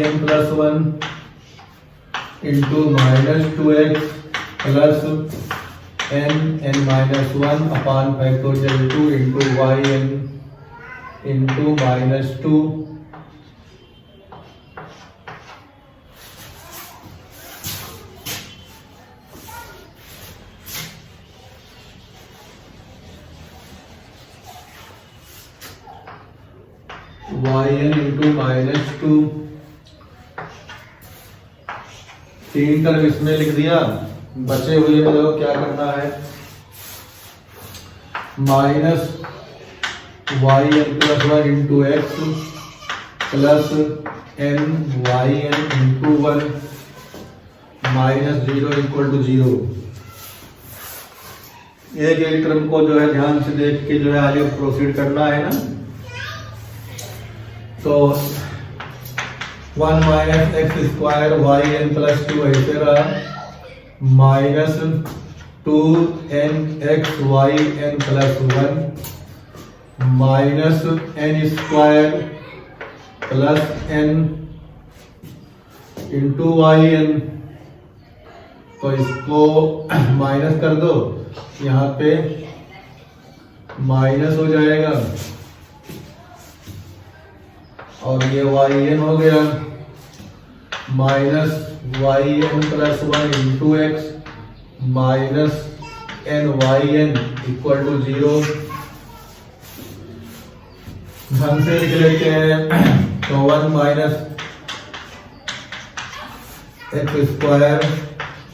[SPEAKER 1] yn plus 1 into minus 2x plus n minus 1 upon factorial 2 into yn into minus 2 yn into minus 2। 3 term इसमें लिख दिया, बचे हुए में देखो क्या करना है। Minus yn plus 1 into x plus yn into 1 minus 0 equal to 0। एक एक टर्म को जो है ध्यान से देख के जो है आगे प्रोसीड करना है ना। तो 1 minus x square yn plus 2 ऐसे रहा, minus 2n x yn plus 1 minus n square plus n into yn। तो इसको माइनस कर दो, यहाँ पे माइनस हो जाएगा और ये yn हो गया, minus yn plus 1 into x minus nyn equal to 0। ढंग से लिख लेते हैं। तो 1 minus x square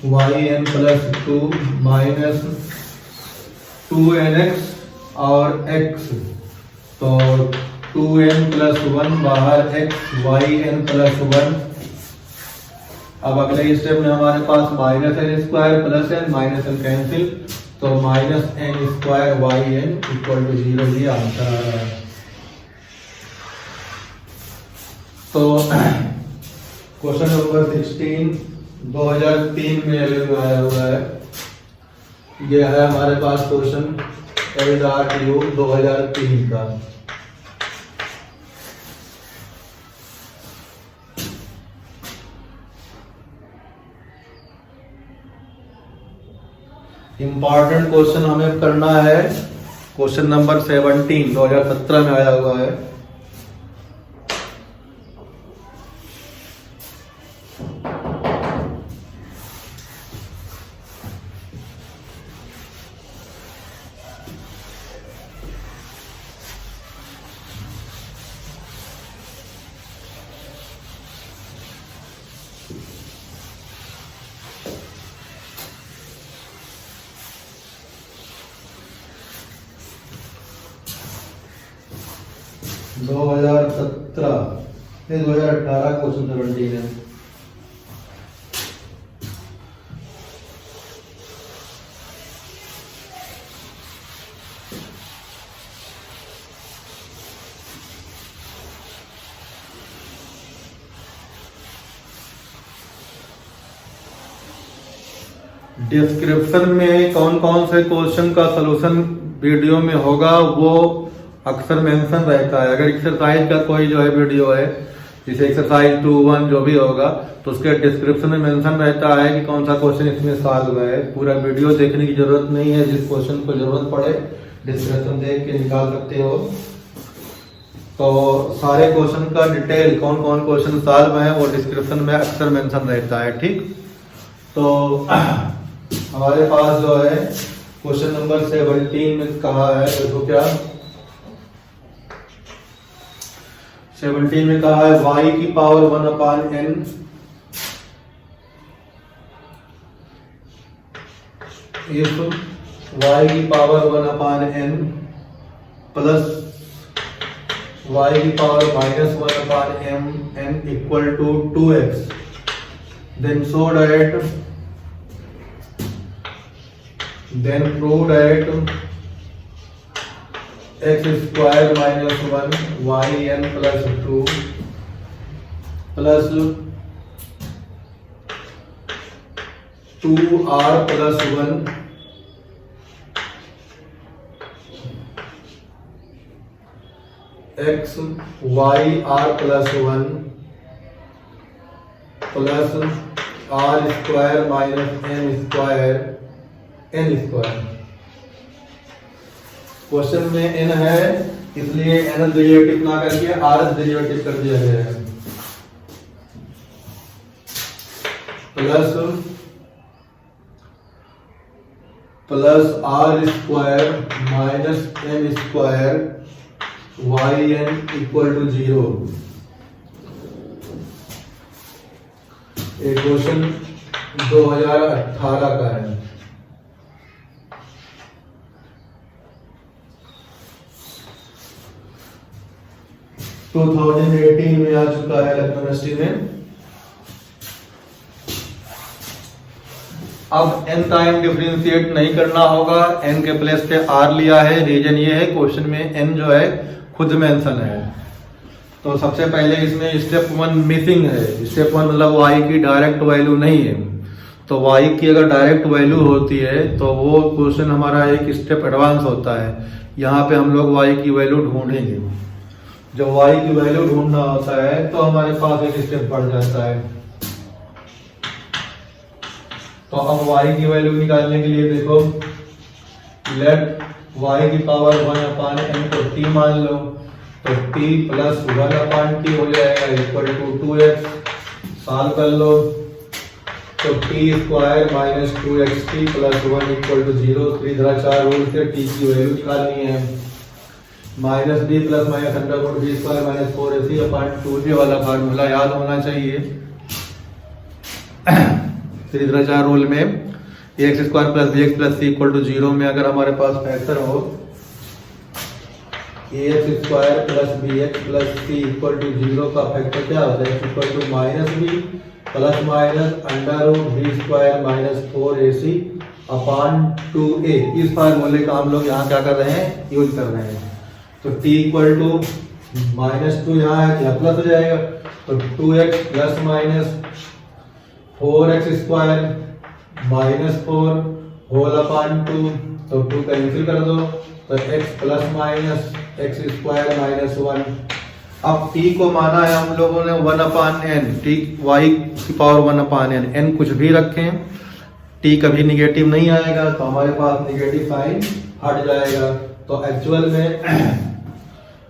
[SPEAKER 1] yn plus 2 minus 2nx और x, तो 2n प्लस 1 बाहर x yn प्लस 1। अब अगले स्टेप में हमारे पास minus n square plus n minus n cancel, तो minus n square yn equal to 0। ये आंसर आ रहा है। तो क्वेश्चन नंबर 16 2003 में आया हुआ है। ये है हमारे पास क्वेश्चन LRTU 2003 का। इंपॉर्टेंट क्वेश्चन हमें करना है। क्वेश्चन नंबर 17 2017 में आया हुआ है। दो 2017 ये 2018 क्वेश्चन 17 है। डिस्क्रिप्शन में कौन कौन से क्वेश्चन का सलूशन वीडियो में होगा वो अक्सर मेंशन रहता है। अगर एक्सरसाइज का कोई जो है वीडियो है, जैसे एक्सरसाइज 2-1 जो भी होगा, तो उसके डिस्क्रिप्शन में मेंशन रहता है कि कौन सा क्वेश्चन इसमें सॉल्व हुआ है। पूरा वीडियो देखने की जरूरत नहीं है, जिस क्वेश्चन को जरूरत पड़े डिस्क्रिप्शन देख के निकाल सकते हो। तो सारे क्वेश्चन का डिटेल कौन कौन क्वेश्चन सॉल्व है वो डिस्क्रिप्शन में अक्सर मेंशन रहता है। ठीक, तो हमारे पास जो है क्वेश्चन नंबर 17 में कहा है, देखो क्या 17 में कहा है y की पावर 1/n if y की पावर 1/n प्लस y की power -1/m n equal to 2x, then prove that x square minus 1 yn plus 2 plus 2r plus 1 x y r plus 1 plus r square minus m square n square. Question में n है इसलिए n derivative ना करके r derivative कर दिया गया है। Plus r square minus m square yn equal to 0। ये क्वेश्चन 2018 का है। तो 2018 में आ चुका है केमिस्ट्री में। अब n टाइम डिफरेंशिएट नहीं करना होगा, n के प्लेस पे r लिया है। रीजन ये है क्वेश्चन में n जो है खुद मेंशन है। तो सबसे पहले इसमें स्टेप 1 मिसिंग है। स्टेप 1 मतलब y की डायरेक्ट वैल्यू नहीं है। तो y की अगर डायरेक्ट वैल्यू होती है तो वो क्वेश्चन हमारा एक स्टेप एडवांस होता है। यहाँ पे हम लोग y की वैल्यू ढूंढेंगे। जब y की वैल्यू ढूंढना होता है तो हमारे पास एक स्टेप बढ़ जाता है। तो अब y की वैल्यू निकालने के लिए देखो, लेट y की पावर 1/n को t मान लो, तो t प्लस 1/t हो जाएगा इक्वल टू 2x। सॉल्व कर लो तो t square minus 2xt plus 1 equal to 0। 3 rule से t की वैल्यू निकालनी है। Minus b plus minus under root b square minus 4ac/2j वाला फार्मूला याद होना चाहिए। 3 रूल में ax square plus bx plus c equal to 0 में अगर हमारे पास फैक्टर हो ax square plus bx plus c equal to 0 का फैक्टर क्या होता है, equal to minus b plus minus under root b square minus 4ac/2a। इस फार्मूले का हम लोग यहाँ क्या कर रहे हैं, यूज कर रहे हैं। तो t इक्वल टू -2 यहाँ है, यहाँ प्लस हो जाएगा। तो 2x plus minus 4x square minus 4 होल/2, तो 2 कैंसिल कर दो, तो x plus minus x square minus 1। अब t को माना है हम लोगों ने 1/n, t y की पावर 1/n, n कुछ भी रखें, t कभी निगेटिव नहीं आएगा तो हमारे पास निगेटिव साइन हट जाएगा। तो एक्चुअल में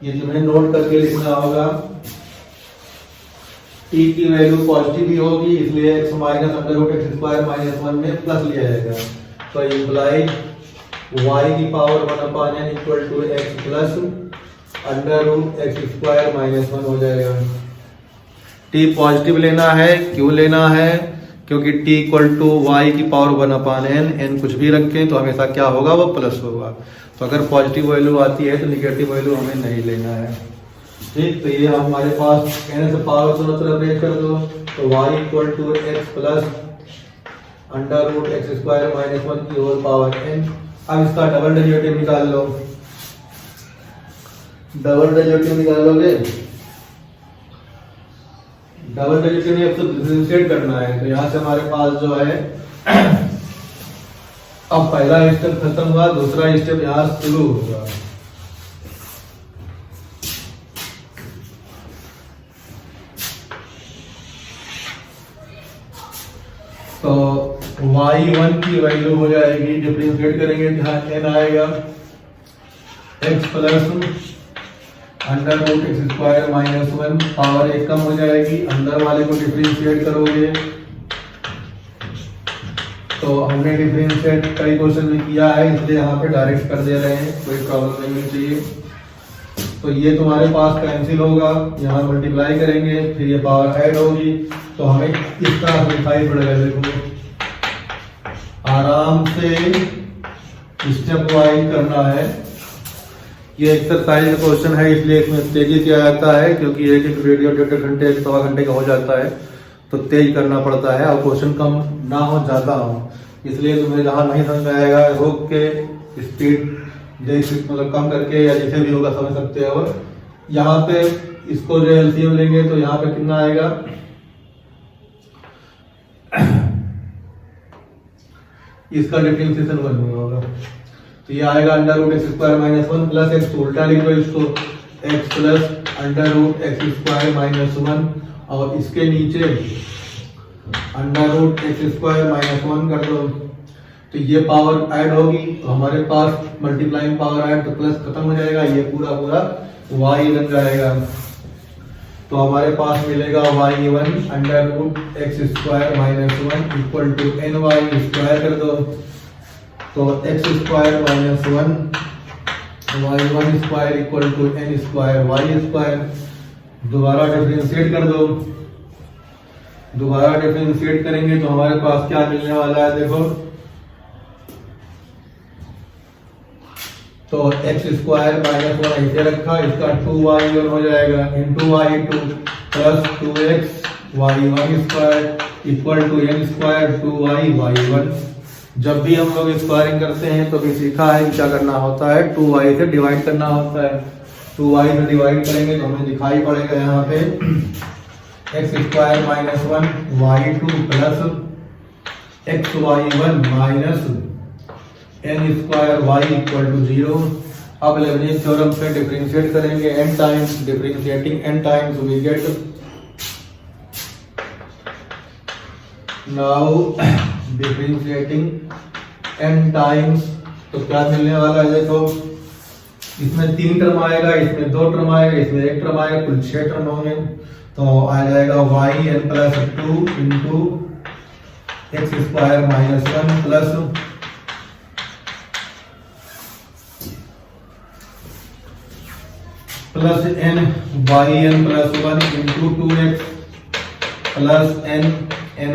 [SPEAKER 1] ये तुम्हें नोट करके लिखना होगा, t की वैल्यू पॉजिटिव ही होगी इसलिए x minus under root x square minus 1 में प्लस लिया जाएगा। तो इम्प्लाई y की power 1/n equal to x plus under root x square minus 1 हो जाएगा। t पॉजिटिव लेना है, क्यों लेना है, क्योंकि t इक्वल टू y की पावर 1/n, n कुछ भी रखें तो हमेशा क्या होगा, वो प्लस होगा। तो अगर पॉजिटिव वैल्यू आती है तो निगेटिव वैल्यू हमें नहीं लेना है। ठीक, तो ये हमारे पास कहने से पावर दोनों तरफ रेट कर दो, तो y equal to x plus under root x square minus 1 की होल पावर n। अब इसका डबल डेरिवेटिव निकाल लो। डबल डेरिवेटिव निकालोगे, डबल डेरिवेटिव में तो डिफरेंशिएट करना है, तो यहाँ से हमारे पास जो है अब पहला स्टेप खत्म हुआ, दूसरा स्टेप यहाँ शुरू होगा। तो y1 की वैल्यू हो जाएगी, डिफरेंशिएट करेंगे जहाँ n आएगा x plus under root x square minus 1, power एक कम हो जाएगी, अंदर वाले को डिफरेंशिएट करोगे। तो हमने डिफरेंशिएट कई क्वेश्चन में किया है, इसलिए यहाँ पे डायरेक्ट कर दे रहे हैं, कोई प्रॉब्लम नहीं होनी चाहिए। तो ये तुम्हारे पास कैंसिल होगा, यहाँ मल्टीप्लाई करेंगे, फिर ये पावर ऐड होगी, तो हमें इस तरह से दिखाई पड़ेगा। देखो आराम से स्टेप वाइज करना है। ये एक्सरसाइज क्वेश्चन है, इसलिए इसमें तेजी किया जाता है, क्योंकि एक एक वीडियो 1.5 घंटे 1.25 घंटे का हो जाता है, तो तेज करना पड़ता है और क्वेश्चन कम ना हो ज्यादा हो। इसलिए तुम्हें जहाँ नहीं समझ आएगा रोक के स्पीड जैसे मतलब कम करके या जैसे भी होगा समझ सकते हो। यहाँ पे इसको जो एलसीएम लेंगे तो यहाँ पे कितना आएगा, इसका डिफरेंशिएशन 1 होगा, तो ये आएगा under root x square minus 1 plus x, उल्टा लिख दो इसको, x plus under root x square minus 1, और इसके नीचे under root x square minus 1 कर दो, तो ये पावर ऐड होगी, तो हमारे पास मल्टीप्लाइंग पावर ऐड, तो प्लस खत्म हो जाएगा, ये पूरा पूरा y बन जाएगा। तो हमारे पास मिलेगा y1 under root x square minus 1 equal to n y square कर दो, तो x square minus 1 y1 square equal to n square y square. दोबारा डिफरेंशिएट कर दो, दोबारा डिफरेंशिएट करेंगे तो हमारे पास क्या मिलने वाला है, देखो तो एक्स स्क्वायर माइनस 1 ऐसे रखा, इसका 2y1 हो जाएगा into y2 plus 2x y1 square equal to n square 2y y1। जब भी हम लोग स्क्वायरिंग करते हैं तो भी सीखा है कि क्या करना होता है, 2y से डिवाइड करना होता है। 2y से डिवाइड करेंगे तो हमें दिखाई पड़ेगा यहाँ पे x square minus 1 y2 plus x y1 minus n square y equal to 0। अब लेबनीज थ्योरम से डिफरेंशिएट करेंगे n times, differentiating n times we get now differentiating n times, तो क्या मिलने वाला है, देखो इसमें 3 टर्म आएगा, इसमें 2 टर्म आएगा, इसमें 1 टर्म आएगा, कुल 6 टर्म होंगे। तो आ जाएगा yn plus 2 into x square minus 1 plus plus n yn plus 1 into 2x plus n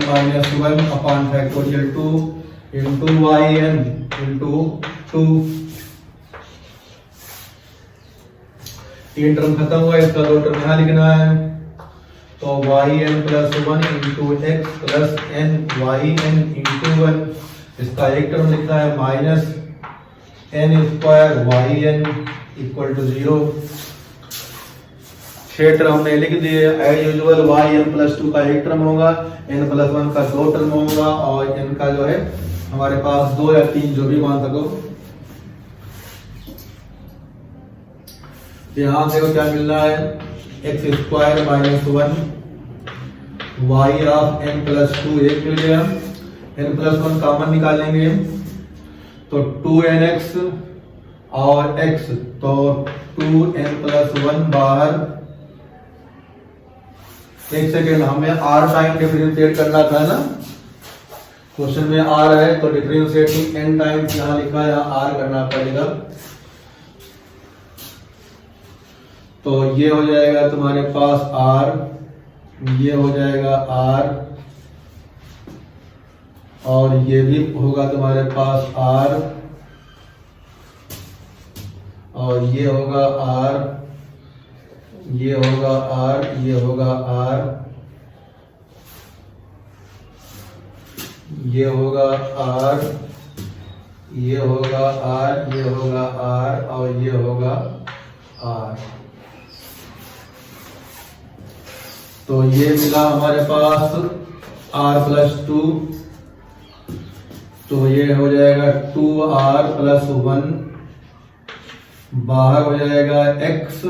[SPEAKER 1] minus 1 upon factorial 2 into yn into 2। 3 term खत्म हुआ, इसका 2 टर्म यहाँ लिखना है, तो yn plus 1 into x plus yn into 1, इसका एक टर्म लिखना है minus n square yn equal to 0। 6 term हमने लिख दिए। एज यूजुअल yn प्लस 2 का एक टर्म होगा, n प्लस 1 का 2 टर्म होगा, और n का जो है हमारे पास 2 या 3 जो भी मान सको। यहाँ देखो क्या मिल रहा है, x square minus 1 y of n plus 2 एक मिल गया, n प्लस 1 कॉमन निकालेंगे तो 2nx और x, तो 2n प्लस 1 बाहर। एक सेकेंड, हमें r टाइम डिफरेंशिएट करना था ना, क्वेश्चन में r है तो डिफरेंशिएटिंग n टाइम्स यहाँ लिखा है, r करना पड़ेगा। तो ये हो जाएगा तुम्हारे पास r, ये हो जाएगा r, और ये भी होगा तुम्हारे पास r, और ये होगा r, ये होगा R, ये होगा R, ये होगा R, ये होगा R, ये होगा R और ये होगा R। तो ये मिला हमारे पास R+2, तो ये हो जाएगा 2R+1, बाहर हो जाएगा X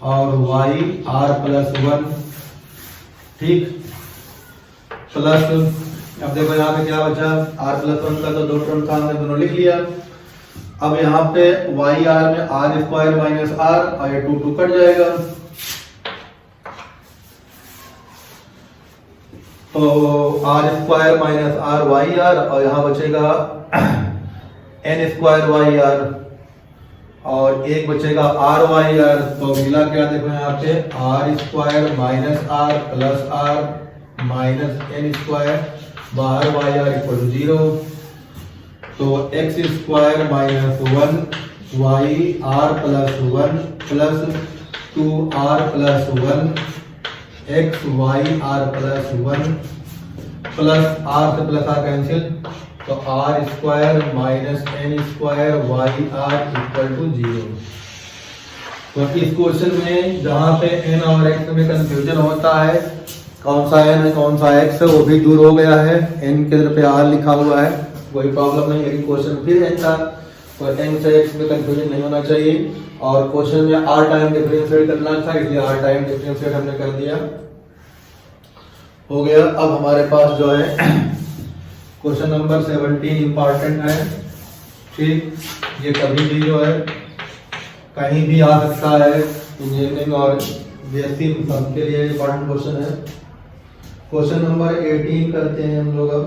[SPEAKER 1] और Y R+1, ठीक, प्लस, अब देखो यहाँ पे क्या बचा, R+1 का तो 2 टर्म था, हमने दोनों लिख लिया। अब यहाँ पे YR में R² माइनस R और ये 2 कट जाएगा, तो R² माइनस R YR और यहाँ बचेगा N² YR और एक बचेगा RYR। तो मिला क्या, देखो यहाँ पे R² minus R plus R minus N², बाहर YR = 0, तो X² minus 1 YR+1 plus 2R+1 XYR+1 plus R से प्लस R कैंसिल, तो R² माइनस N² YR = 0। तो इस क्वेश्चन में जहाँ पे n और x में कंफ्यूजन होता है, कौन सा n है कौन सा x है, वो भी दूर हो गया है, n के जगह पे r लिखा हुआ है, कोई प्रॉब्लम नहीं। लेकिन क्वेश्चन फिर n था, तो n से x में कंफ्यूजन नहीं होना चाहिए, और क्वेश्चन में r टाइम डिफरेंशिएट करना था, इसलिए r टाइम डिफरेंशिएट हमने कर दिया, हो गया। अब हमारे पास जो है क्वेश्चन नंबर 17 इंपॉर्टेंट है, ठीक, ये कभी भी जो है कहीं भी आ सकता है, इंजीनियरिंग और बीएससी सबके लिए इंपॉर्टेंट क्वेश्चन है। क्वेश्चन नंबर 18 करते हैं हम लोग। अब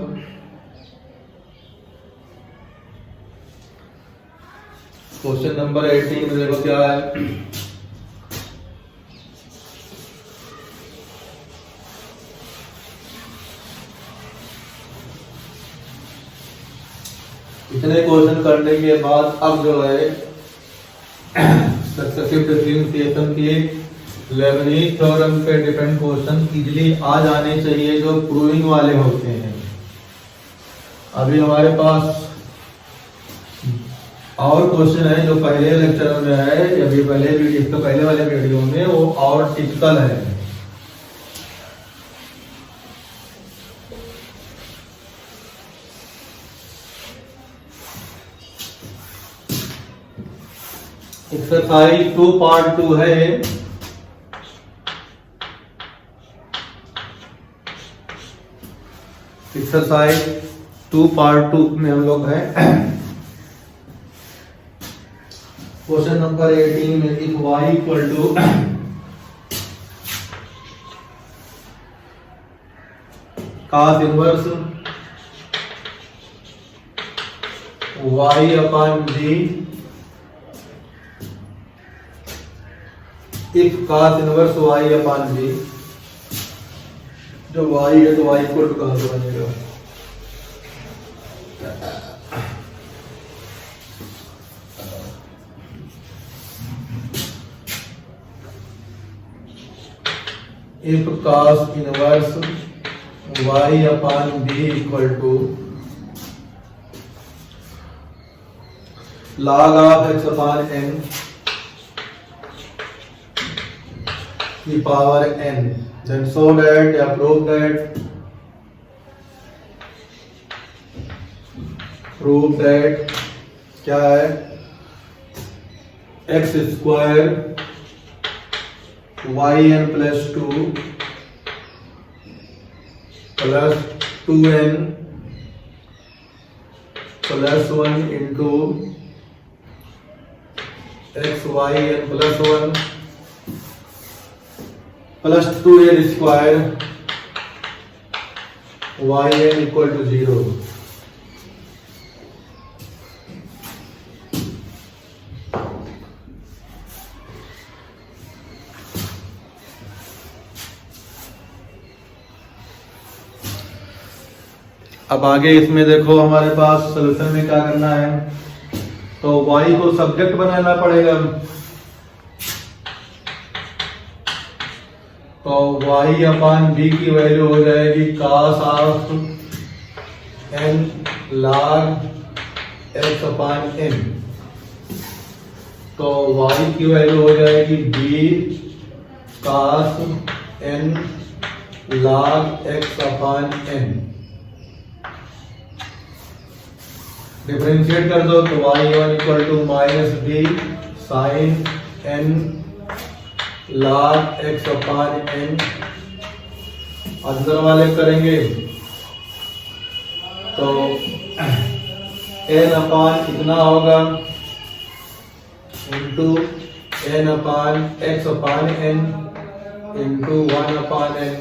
[SPEAKER 1] क्वेश्चन नंबर 18 में देखो क्या है, इतने क्वेश्चन करने के बाद अब जो है सक्सेसिव डिफरेंशिएशन के लेबनीज थ्योरम पे डिपेंड क्वेश्चन इजीली आ जाने चाहिए, जो प्रूविंग वाले होते हैं। अभी हमारे पास और क्वेश्चन है जो पहले लेक्चर में है, अभी पहले वाले वीडियो में, वो और टिपिकल है। एक्सरसाइज 2 पार्ट 2 है। एक्सरसाइज 2 पार्ट 2 में हम लोग हैं। क्वेश्चन नंबर 18 में if y equal to cos inverse y/g, if cos inverse y/g, जो y है तो y इक्वल टू कहां से बनेगा, if cos inverse y/b equal to log of x/n की power n, then show that या prove that क्या है, x² yn plus 2 plus 2n plus 1 into xyn plus 1 plus 2n square yn equal to 0। अब आगे इसमें देखो हमारे पास solution में क्या करना है, तो y को सब्जेक्ट बनाना पड़ेगा, तो y अपान b की वैल्यू हो जाएगी cos of n log x upon n। तो y की वैल्यू हो जाएगी b cos n log x upon n। Differentiate कर दो तो y1 equal to minus b sine n log x upon n। अंदर वाले करेंगे तो n अपान कितना होगा into n upon x upon n into 1 upon n।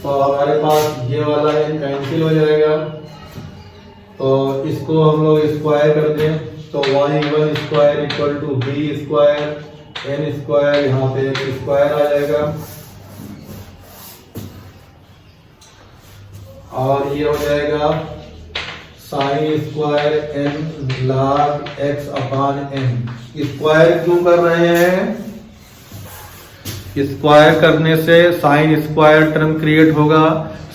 [SPEAKER 1] तो हमारे पास ये वाला n कैंसिल हो जाएगा, तो इसको हम लोग स्क्वायर कर दें तो y1 square equal to b square n square, यहाँ पे एक स्क्वायर आ जाएगा और ये हो जाएगा sine square n log x upon n। Square क्यों कर रहे हैं? स्क्वायर करने से साइन स्क्वायर टर्म क्रिएट होगा।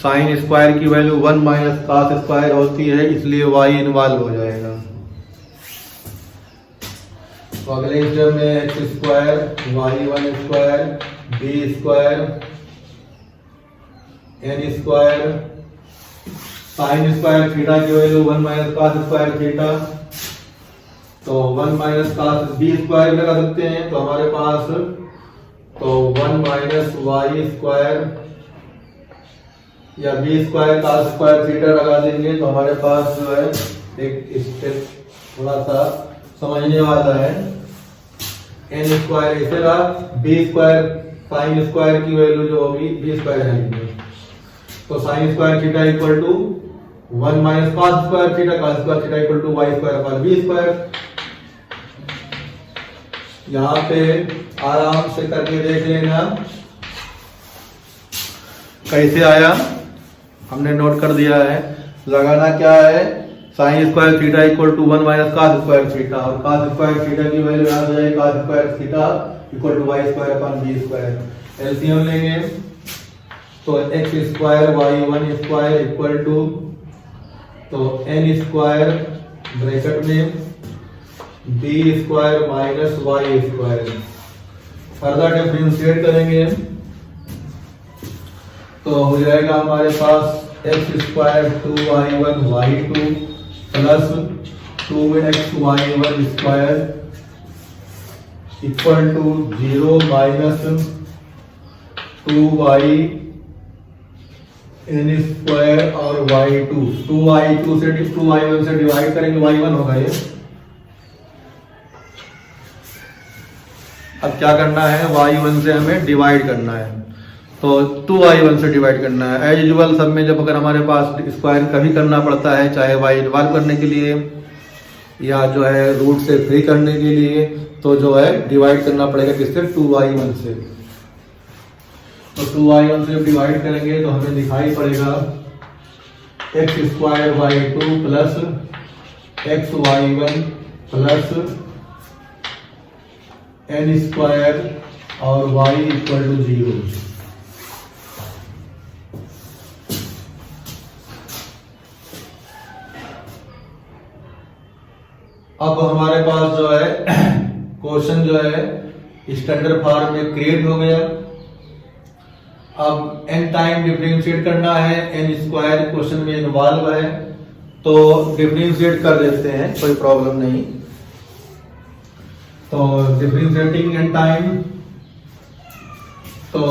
[SPEAKER 1] साइन स्क्वायर की वैल्यू 1 माइनस कॉस स्क्वायर होती है, इसलिए y इन्वॉल्व हो जाएगा। तो अगले स्टेप में x square y1 square b square n square sine square theta की value 1 minus cos square theta, तो 1 माइनस कॉस बी स्क्वायर लगा सकते हैं तो हमारे पास तो 1 माइनस वाई स्क्वायर या b square cos square theta लगा देंगे तो हमारे पास जो है एक स्टेप थोड़ा सा समझने वाला है। एन स्क्वायर ऐसे रहा, बी स्क्वायर साइन स्क्वायर की वैल्यू जो होगी बी स्क्वायर आएगी, तो sine square theta equal to 1 minus cos square theta, cos square theta equal to y square upon b square. यहाँ पे आराम से करके देख लेना कैसे आया, हमने नोट कर दिया है। लगाना क्या है, sine square theta equal to 1 minus cos square theta, और कॉस स्क्वायर थीटा की वैल्यू आ जाएगी cos square theta equal to y square upon b square. LCM लेंगे तो x square y1 square equal to तो n स्क्वायर ब्रैकेट में b square minus y square. Further differentiate करेंगे तो हो जाएगा हमारे पास x square 2y1 y2 plus 2xy1 square equal to 0 minus 2y n square और y2 2y2 से 2y1 से डिवाइड करेंगे y1 होगा ये। अब क्या करना है, y1 से हमें डिवाइड करना है तो 2y1 से डिवाइड करना है। एज यूजुअल सब में जब अगर हमारे पास स्क्वायर कभी करना पड़ता है, चाहे y इन्वॉल्व करने के लिए या जो है रूट से फ्री करने के लिए, तो जो है डिवाइड करना पड़ेगा किससे, 2y1 से। तो 2y1 से डिवाइड करेंगे तो हमें दिखाई पड़ेगा x square y2 plus x y1 plus n square और y इक्वल टू 0। अब हमारे पास जो है क्वेश्चन जो है स्टैंडर्ड फॉर्म में क्रिएट हो गया। अब n टाइम डिफरेंशिएट करना है, n स्क्वायर क्वेश्चन में इन्वॉल्व है तो डिफरेंशिएट कर देते हैं, कोई प्रॉब्लम नहीं। तो डिफरेंशिएटिंग n टाइम, तो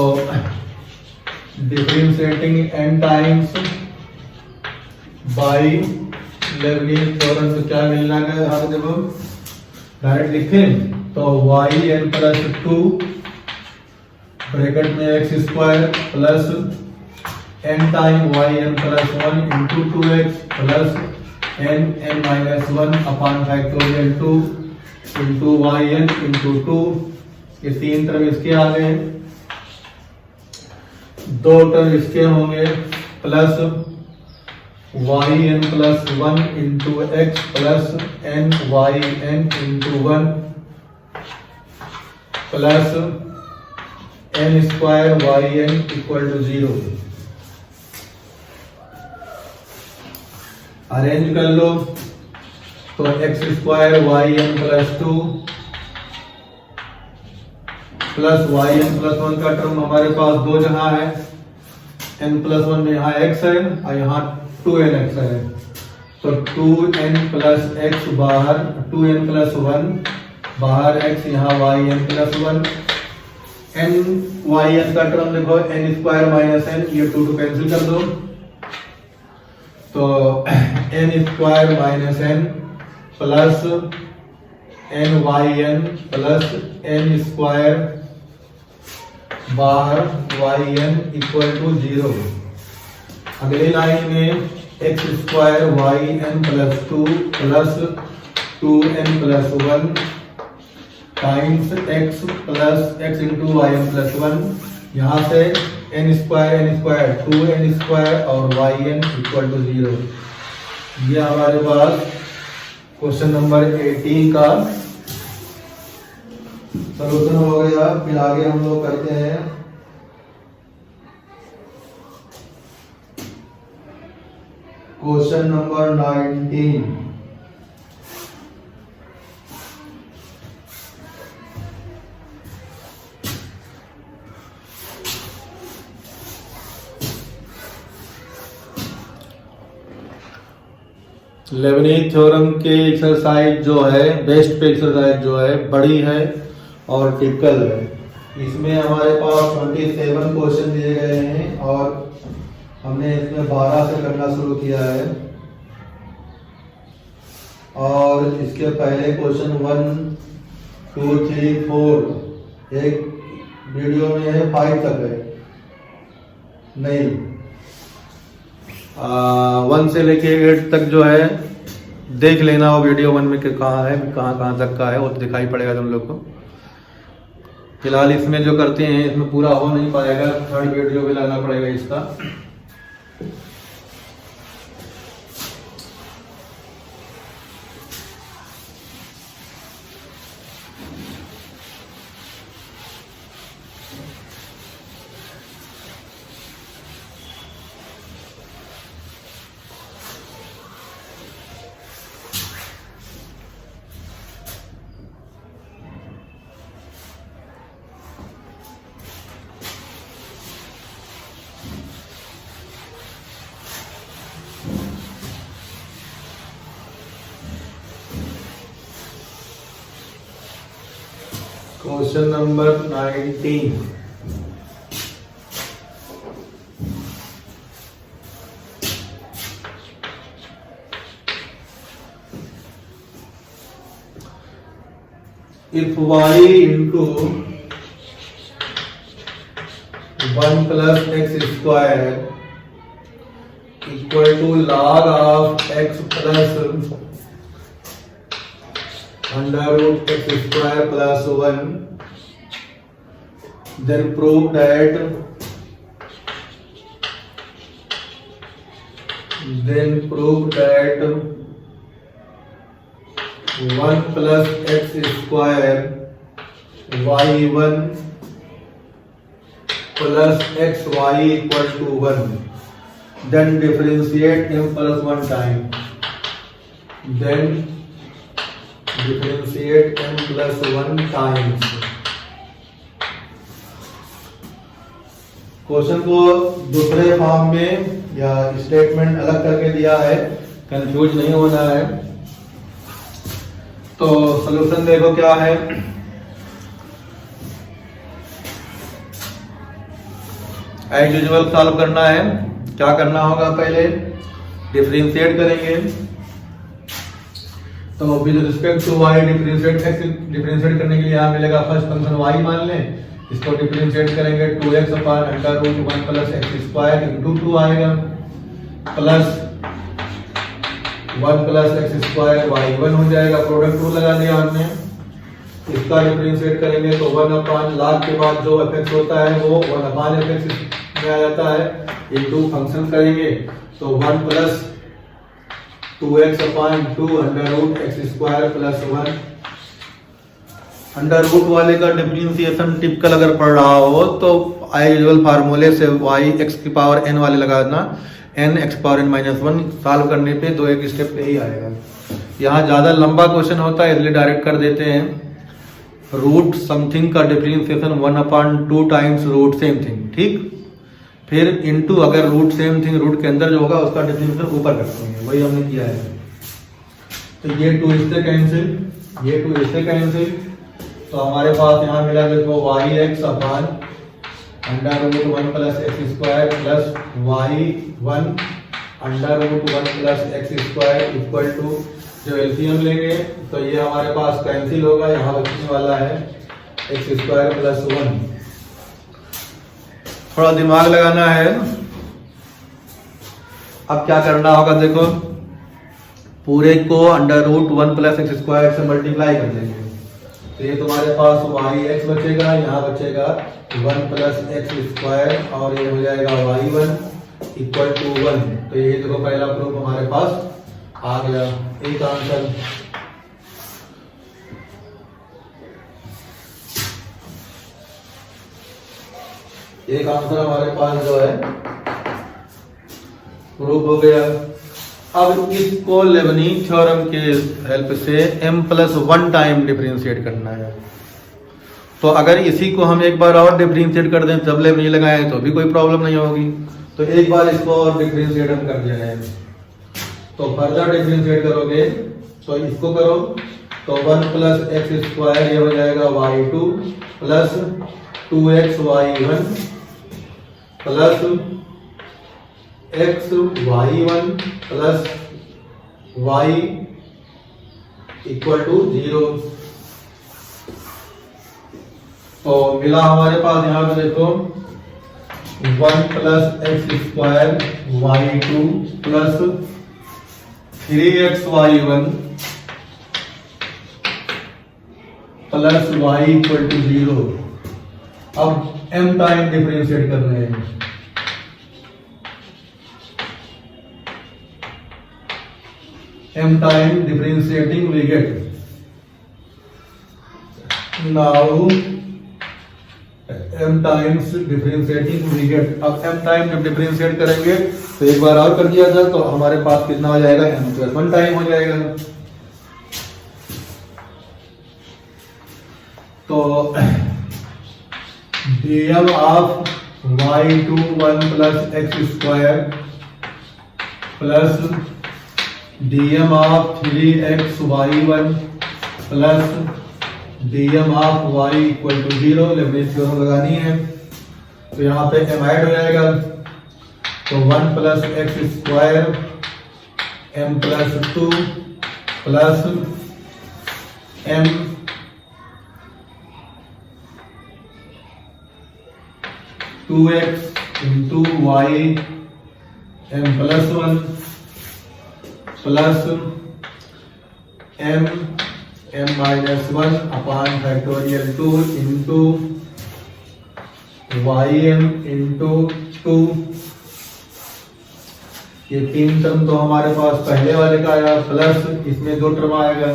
[SPEAKER 1] differentiating n times bye Lebanese theorem से क्या मिलना है, हाँ देखो डायरेक्ट लिखें तो yn प्लस 2 ब्रैकेट में x square plus n time yn plus 1 into 2x plus n minus 1 upon factorial 2 into yn into 2। ये 3 टर्म इसके आ गए, 2 टर्म इसके होंगे plus yn plus 1 into x plus n yn into 1। Plus n square y n equal to 0। Arrange कर लो तो x square y n plus 2 plus y n plus 1 का term हमारे पास दो जहां है, एन प्लस 1 में यहाँ एक्स है और यहाँ 2n एक्स है, तो 2n प्लस एक्स बाहर, 2n प्लस 1 बाहर एक्स, यहाँ y n plus 1, n y n का टर्म देखो एन स्क्वायर माइनस एन, ये 2 कैंसिल कर दो, तो n square minus n plus n y n plus n square बाहर वाई एन इक्वल टू 0। अगली लाइन में x square y n plus 2 plus 2n plus 1 times x plus x into y n plus 1, यहाँ से n square 2n square और y n equal to 0। ये हमारे पास question number 18 का solution हो गया। फिर आगे हम लोग करते हैं क्वेश्चन नंबर 19। लेबनीज थ्योरम के एक्सरसाइज जो है, बेस्ट पे एक्सरसाइज जो है बड़ी है और टिपिकल है। इसमें हमारे पास 27 क्वेश्चन दिए गए हैं और हमने इसमें 12 से करना शुरू किया है, और इसके पहले क्वेश्चन 1 2 3 4 एक वीडियो में है 5 तक है, नहीं 1 से लेके 8 तक जो है देख लेना, वो वीडियो 1 में कहाँ है, कहाँ तक का है वो दिखाई पड़ेगा तुम लोग को। फिलहाल इसमें जो करते हैं इसमें पूरा हो नहीं पाएगा, थर्ड वीडियो भी लाना पड़ेगा इसका। Question number 19। If y into 1 plus x square equal to log of x plus under root x square plus 1, then prove that one plus x square y1 plus xy equal to 1, then differentiate m plus 1 time, then differentiate m plus 1 times। Question को दूसरे form में या statement अलग करके दिया है, confuse नहीं होना है। तो सॉल्यूशन देखो क्या है, एज यूजुअल सॉल्व करना है। क्या करना होगा, पहले डिफरेंशिएट करेंगे, तो with respect to y differentiate करने के लिए यहाँ मिलेगा फर्स्ट फंक्शन वाई मान लें, इसको डिफरेंशिएट करेंगे 2x upon under root 1 plus x square into 2 आएगा, plus 1 plus x square y1 हो जाएगा, प्रोडक्ट रूल लगा दिया हमने। इसका डिफरेंशिएट करेंगे तो 1 अपान लाग के बाद जो एफ होता है वो 1 अपान एफ में आ जाता है, इंटू फंक्शन करेंगे तो 1 plus 2x upon 2 under root x square plus 1 under root वाले का डिफरेंशिएशन टिपिकल अगर पढ़ रहा हो तो आई यूजुअल फार्मूले से वाई एक्स की पावर एन वाले लगाना, n x power n minus one solve करने पे दो एक स्टेप पे ही आएगा। यहाँ ज़्यादा लंबा क्वेश्चन होता है इसलिए डायरेक्ट कर देते हैं। रूट समथिंग का differentiation 1/2 times root same thing, ठीक। फिर इनटू अगर रूट सेम थिंग रूट के अंदर जो होगा उसका डिफरेंशिएशन ऊपर करते हैं, वही हमने किया है। तो ये 2 इससे कैंसिल, ये 2 इससे कैंसिल, तो हमारे पास यहाँ मिला देखो y x upon under root 1 plus x square plus y 1 under root 1 plus x square equal to, जो एलसीएम लेंगे तो ये हमारे पास कैंसिल होगा, यहाँ बचने वाला है एक्स स्क्वायर प्लस 1। थोड़ा दिमाग लगाना है। अब क्या करना होगा देखो, पूरे को under root 1 plus x square से मल्टीप्लाई कर देंगे, तो ये तुम्हारे पास वाई एक्स बचेगा, यहाँ बचेगा 1 प्लस एक्स स्क्वायर और ये हो जाएगा वाई 1 इक्वल टू 1। तो ये देखो पहला प्रूफ हमारे पास आ गया, एक आंसर। एक आंसर हमारे पास जो है प्रूफ हो गया। अब इसको लेबनीज़ थ्योरम के हेल्प से m+1 टाइम डिफरेंशिएट करना है। तो अगर इसी को हम एक बार और डिफरेंशिएट कर दें तब लेबनीज़ लगाएं तो भी कोई प्रॉब्लम नहीं होगी। तो एक बार इसको और डिफरेंशिएट हम कर दिया है, तो फर्दर डिफरेंशिएट करोगे तो इसको करो तो 1 प्लस एक्स स्क्वायर ये हो जाएगा y2 plus 2xy1 plus xy1 plus y equal to 0। तो मिला हमारे पास यहाँ पे देखो 1 plus x square y2 plus 3xy1 plus y equal to 0। अब m टाइम डिफरेंशिएट कर रहे हैं, m time differentiating we get now m times differentiating we get। अब m टाइम जब डिफरेंशिएट करेंगे तो एक बार और कर दिया था तो हमारे पास कितना हो जाएगा, m+1 टाइम हो जाएगा। तो dm of y2 1 plus x square plus dm of 3xy1 plus dm of y equal to 0 Leibniz theorem लगानी है। तो यहाँ पे m ऐड हो जाएगा, तो 1 plus x square m+2 plus m 2x into y m+1 plus m-1 upon factorial 2 into ym into 2। ये 3 term तो हमारे पास पहले वाले का आया, प्लस इसमें 2 टर्म आएगा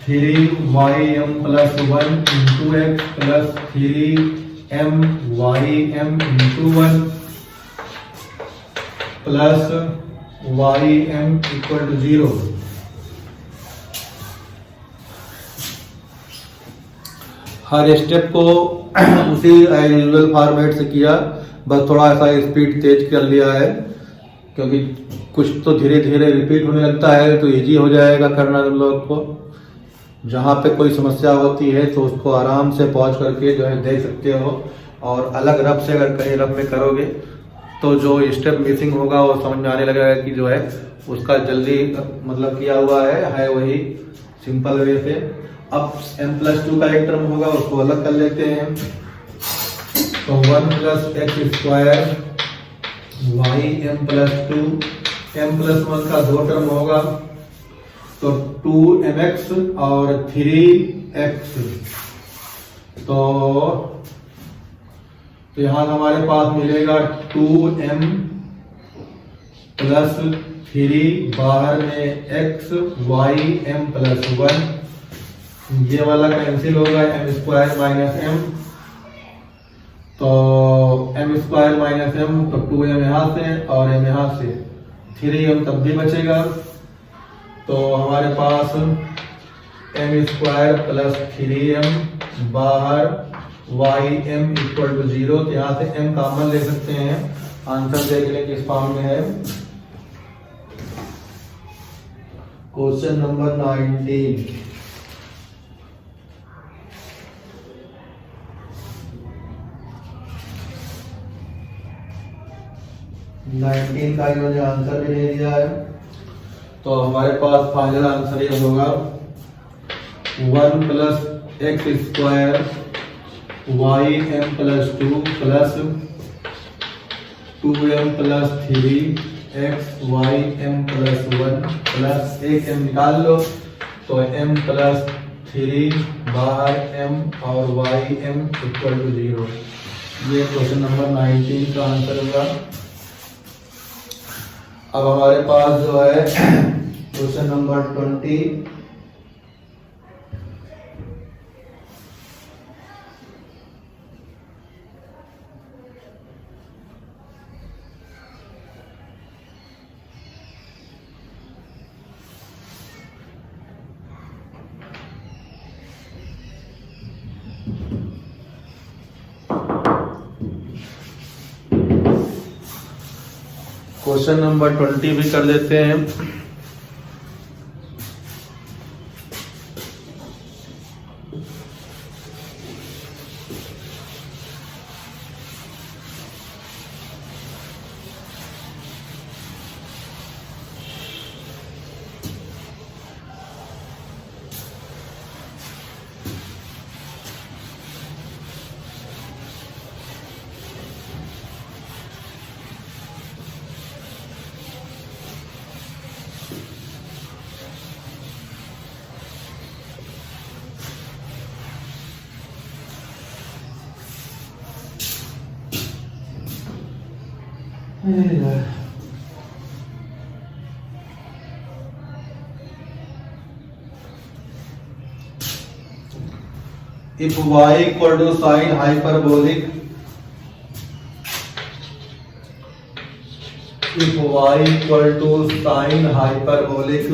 [SPEAKER 1] 3ym plus 1 into x plus 3mym into 1 plus ym equal to 0। हर स्टेप को उसी यूजुअल फॉर्मेट से किया, बस थोड़ा सा स्पीड तेज कर लिया है क्योंकि कुछ तो धीरे धीरे रिपीट होने लगता है तो इजी हो जाएगा करना तुम लोग को। जहाँ पे कोई समस्या होती है तो उसको आराम से पॉज करके जो है देख सकते हो, और अलग रफ से अगर कहीं रफ में करोगे तो जो स्टेप मिसिंग होगा वो समझ में आने लगेगा कि जो है उसका जल्दी मतलब किया हुआ है वही सिंपल वे से। अब m+2 का एक टर्म होगा उसको अलग कर लेते हैं, तो 1 plus x square Y m+2 m+1 का 2 टर्म होगा तो 2mx और 3x। तो यहाँ हमारे पास मिलेगा 2m प्लस 3 बाहर में x y m+1 ये वाला कैंसिल होगा, एम स्क्वायर माइनस एम, तो एम स्क्वायर माइनस एम, तो 2m यहाँ से और m यहाँ से, 3m तब भी बचेगा। तो हमारे पास एम स्क्वायर प्लस 3m बाहर ym इक्वल टू 0, तो यहाँ से m कॉमन ले सकते हैं। आंसर देख लें किस फॉर्म में है। क्वेश्चन नंबर 19 का इन्होंने आंसर भी दे दिया है। तो हमारे पास फाइनल आंसर ये होगा 1 plus x square y m plus 2 plus 2m plus 3 y m plus 1 plus एक m निकाल लो, तो m प्लस 3 बाहर m और वाई एम इक्वल टू 0। ये क्वेश्चन नंबर 19 का आंसर होगा। अब हमारे पास जो है क्वेश्चन नंबर 20, क्वेश्चन नंबर 20 भी कर देते हैं। If y equal to sin hyperbolic, if y equal to sin hyperbolic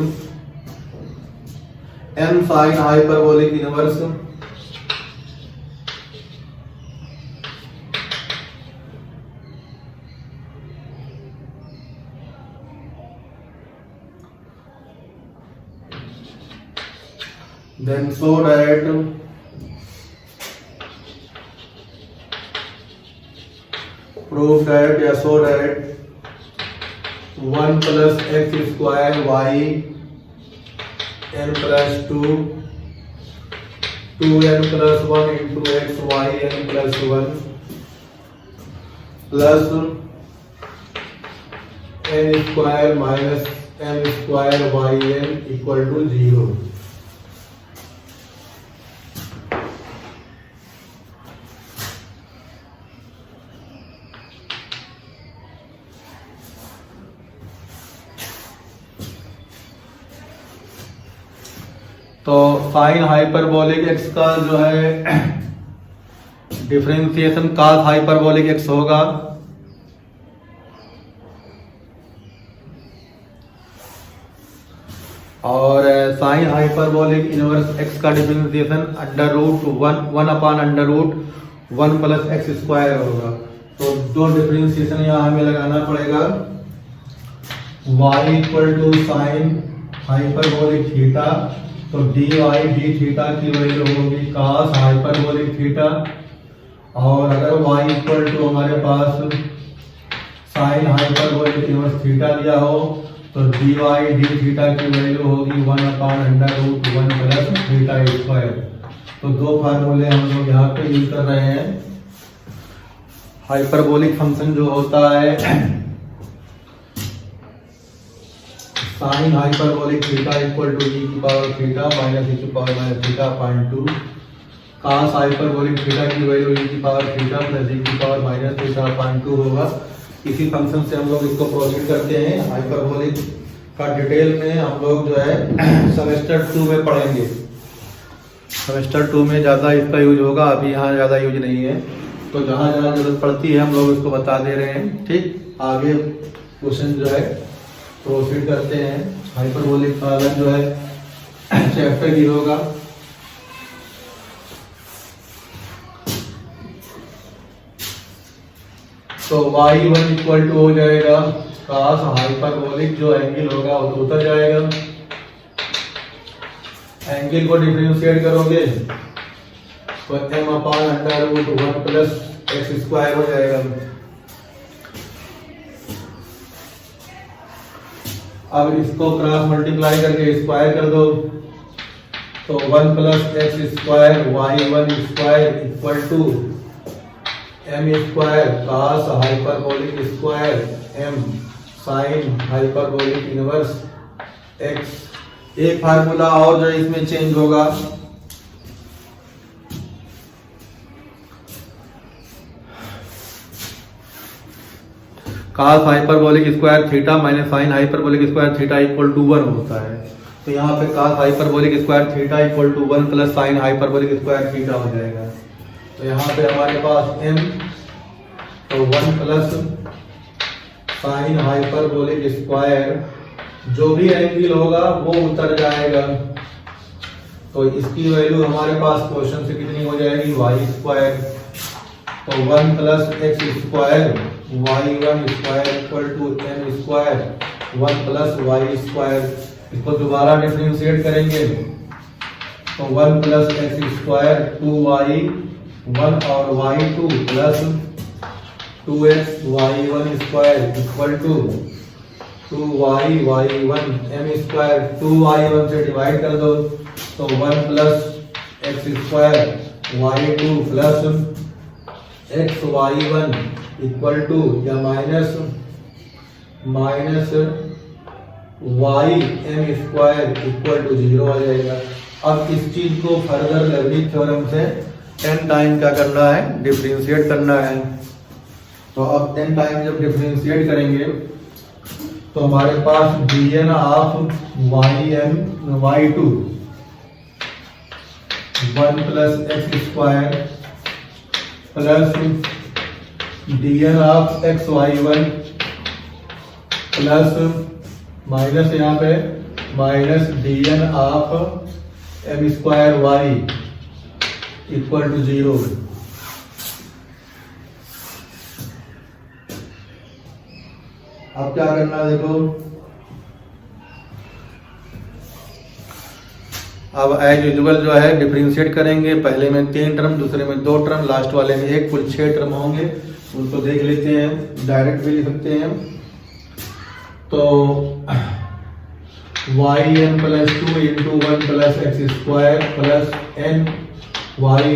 [SPEAKER 1] m sin hyperbolic inverse then so that prove that या so that 1 plus x square y n plus 2 2n plus 1 into x y n plus 1 plus n square minus m square y n equal to 0। तो sine hyperbolic x का जो है differentiation cos hyperbolic x होगा, और sine hyperbolic inverse x का differentiation under root 1 upon under root 1 plus x square होगा। तो दो डिफरेंशिएशन यहाँ हमें लगाना पड़ेगा। y equal to sine hyperbolic theta, तो dy डी थीटा की वैल्यू होगी cos हाइपरबोलिक थीटा, और अगर y इक्वल टू हमारे पास साइन हाइपरबोलिक इनवर्स थीटा दिया हो तो dy डी थीटा की वैल्यू होगी 1 upon under root 1 plus theta square. तो दो फार्मूले हम लोग यहाँ पे यूज कर रहे हैं। हाइपरबोलिक फंक्शन जो होता है sine hyperbolic theta equal to e की पावर थीटा माइनस e की power minus theta upon 2, cos hyperbolic theta की वैल्यू e की पावर थीटा प्लस e की पावर माइनस थीटा अपॉन 2 होगा। इसी फंक्शन से हम लोग इसको प्रोसीड करते हैं। हाइपरबोलिक का डिटेल में हम लोग जो है सेमेस्टर 2 में पढ़ेंगे। सेमेस्टर 2 में ज़्यादा इसका यूज होगा, अभी यहाँ ज़्यादा यूज नहीं है, तो जहाँ जहाँ जरूरत पड़ती है हम लोग इसको बता दे रहे हैं। ठीक, आगे क्वेश्चन जो है प्रोसीड करते हैं। हाइपरबोलिक का अलग जो है चैप्टर की होगा। तो y1 इक्वल टू हो जाएगा cos हाइपरबोलिक जो एंगल होगा वो तो उतर जाएगा। एंगल को डिफरेंशिएट करोगे तो m/√1 प्लस एक्स स्क्वायर हो जाएगा। अब इसको क्रॉस मल्टीप्लाई करके स्क्वायर कर दो तो 1 plus x square y1 square equal to m square cos hyperbolic square m sine hyperbolic inverse x। एक फार्मूला और जो इसमें चेंज होगा, cos hyperbolic square theta minus sine hyperbolic square theta equal to 1 होता है। तो यहाँ पे cos hyperbolic square theta equal to 1 plus sine hyperbolic square theta हो जाएगा। तो यहाँ पे हमारे पास m तो 1 प्लस साइन हाइपरबोलिक स्क्वायर जो भी एंगल होगा वो उतर जाएगा। तो इसकी वैल्यू हमारे पास क्वेश्चन से कितनी हो जाएगी, y स्क्वायर। तो 1 plus x square y1 square equal to m square 1 plus y square. इसको दोबारा डिफरेंशिएट करेंगे तो 1 प्लस एक्स स्क्वायर 2y1 और y2 plus 2x y1 square equal to 2y y1 m square. 2y1 से divide कर दो तो 1 plus x square y2 plus x y1 equal to या minus y m square equal to 0 आ जाएगा। अब इस चीज को फर्दर लेबनिज़ थ्योरम से 10 टाइम क्या करना है, डिफरेंशिएट करना है। तो अब 10 टाइम जब डिफरेंशिएट करेंगे तो हमारे पास dn of y2 1 plus x square plus dn of x y1 plus minus यहाँ पे minus dn of m square y equal to 0। अब क्या करना है देखो, अब एज यूजुअल जो है डिफरेंशिएट करेंगे। पहले में 3 टर्म, दूसरे में 2 टर्म, लास्ट वाले में 1, कुल 6 टर्म होंगे। उनको देख लेते हैं, डायरेक्ट भी लिख सकते हैं। तो yn plus 2 into 1 plus x square plus n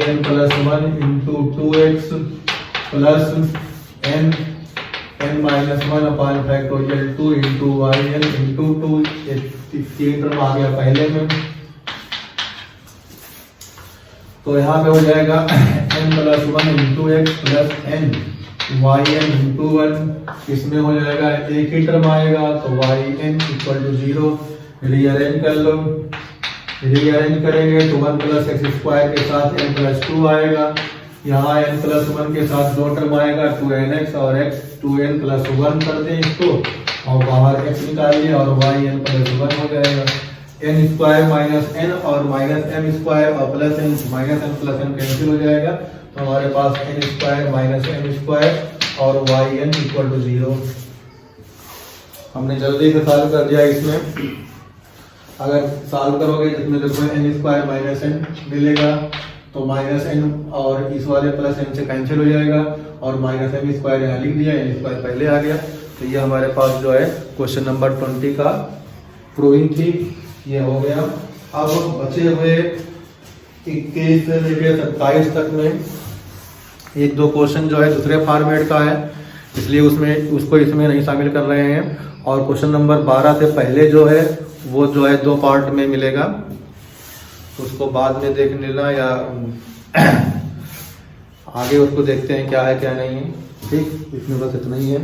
[SPEAKER 1] yn plus 1 into 2x plus n minus 1 upon factorial 2 into yn into 2। 3 term आ गया पहले में, तो यहाँ पे हो जाएगा n plus 1 into x plus n yn into 1। इसमें हो जाएगा एक ही टर्म आएगा तो yn इक्वल टू 0। रीअरेंज कर लो, रीअरेंज करेंगे तो 1 प्लस एक्स स्क्वायर के साथ n प्लस 2 आएगा। यहाँ n प्लस 1 के साथ 2 टर्म आएगा 2nx और x 2n प्लस 1 कर दें इसको और बाहर x निकालिए और yn प्लस 1 हो जाएगा। n स्क्वायर माइनस n और माइनस m स्क्वायर और plus n minus m plus m cancel हो जाएगा। तो हमारे पास n square minus m square और yn इक्वल टू 0। हमने जल्दी से सॉल्व कर दिया। इसमें अगर सॉल्व करोगे जिसमें देखो n स्क्वायर माइनस n मिलेगा तो माइनस n और इस वाले प्लस n से कैंसिल हो जाएगा और माइनस m स्क्वायर यहाँ लिख दिया, n स्क्वायर पहले आ गया। तो ये हमारे पास जो है क्वेश्चन नंबर 20 का प्रूविंग थी, ये हो गया। अब बचे हुए 21 से लेकर 27 तक में 1-2 क्वेश्चन जो है दूसरे फॉर्मेट का है, इसलिए उसको इसमें नहीं शामिल कर रहे हैं। और क्वेश्चन नंबर 12 से पहले जो है वो जो है 2 पार्ट में मिलेगा, उसको बाद में देख लेना या आगे उसको देखते हैं क्या है क्या नहीं है। ठीक, इसमें बस इतना ही है।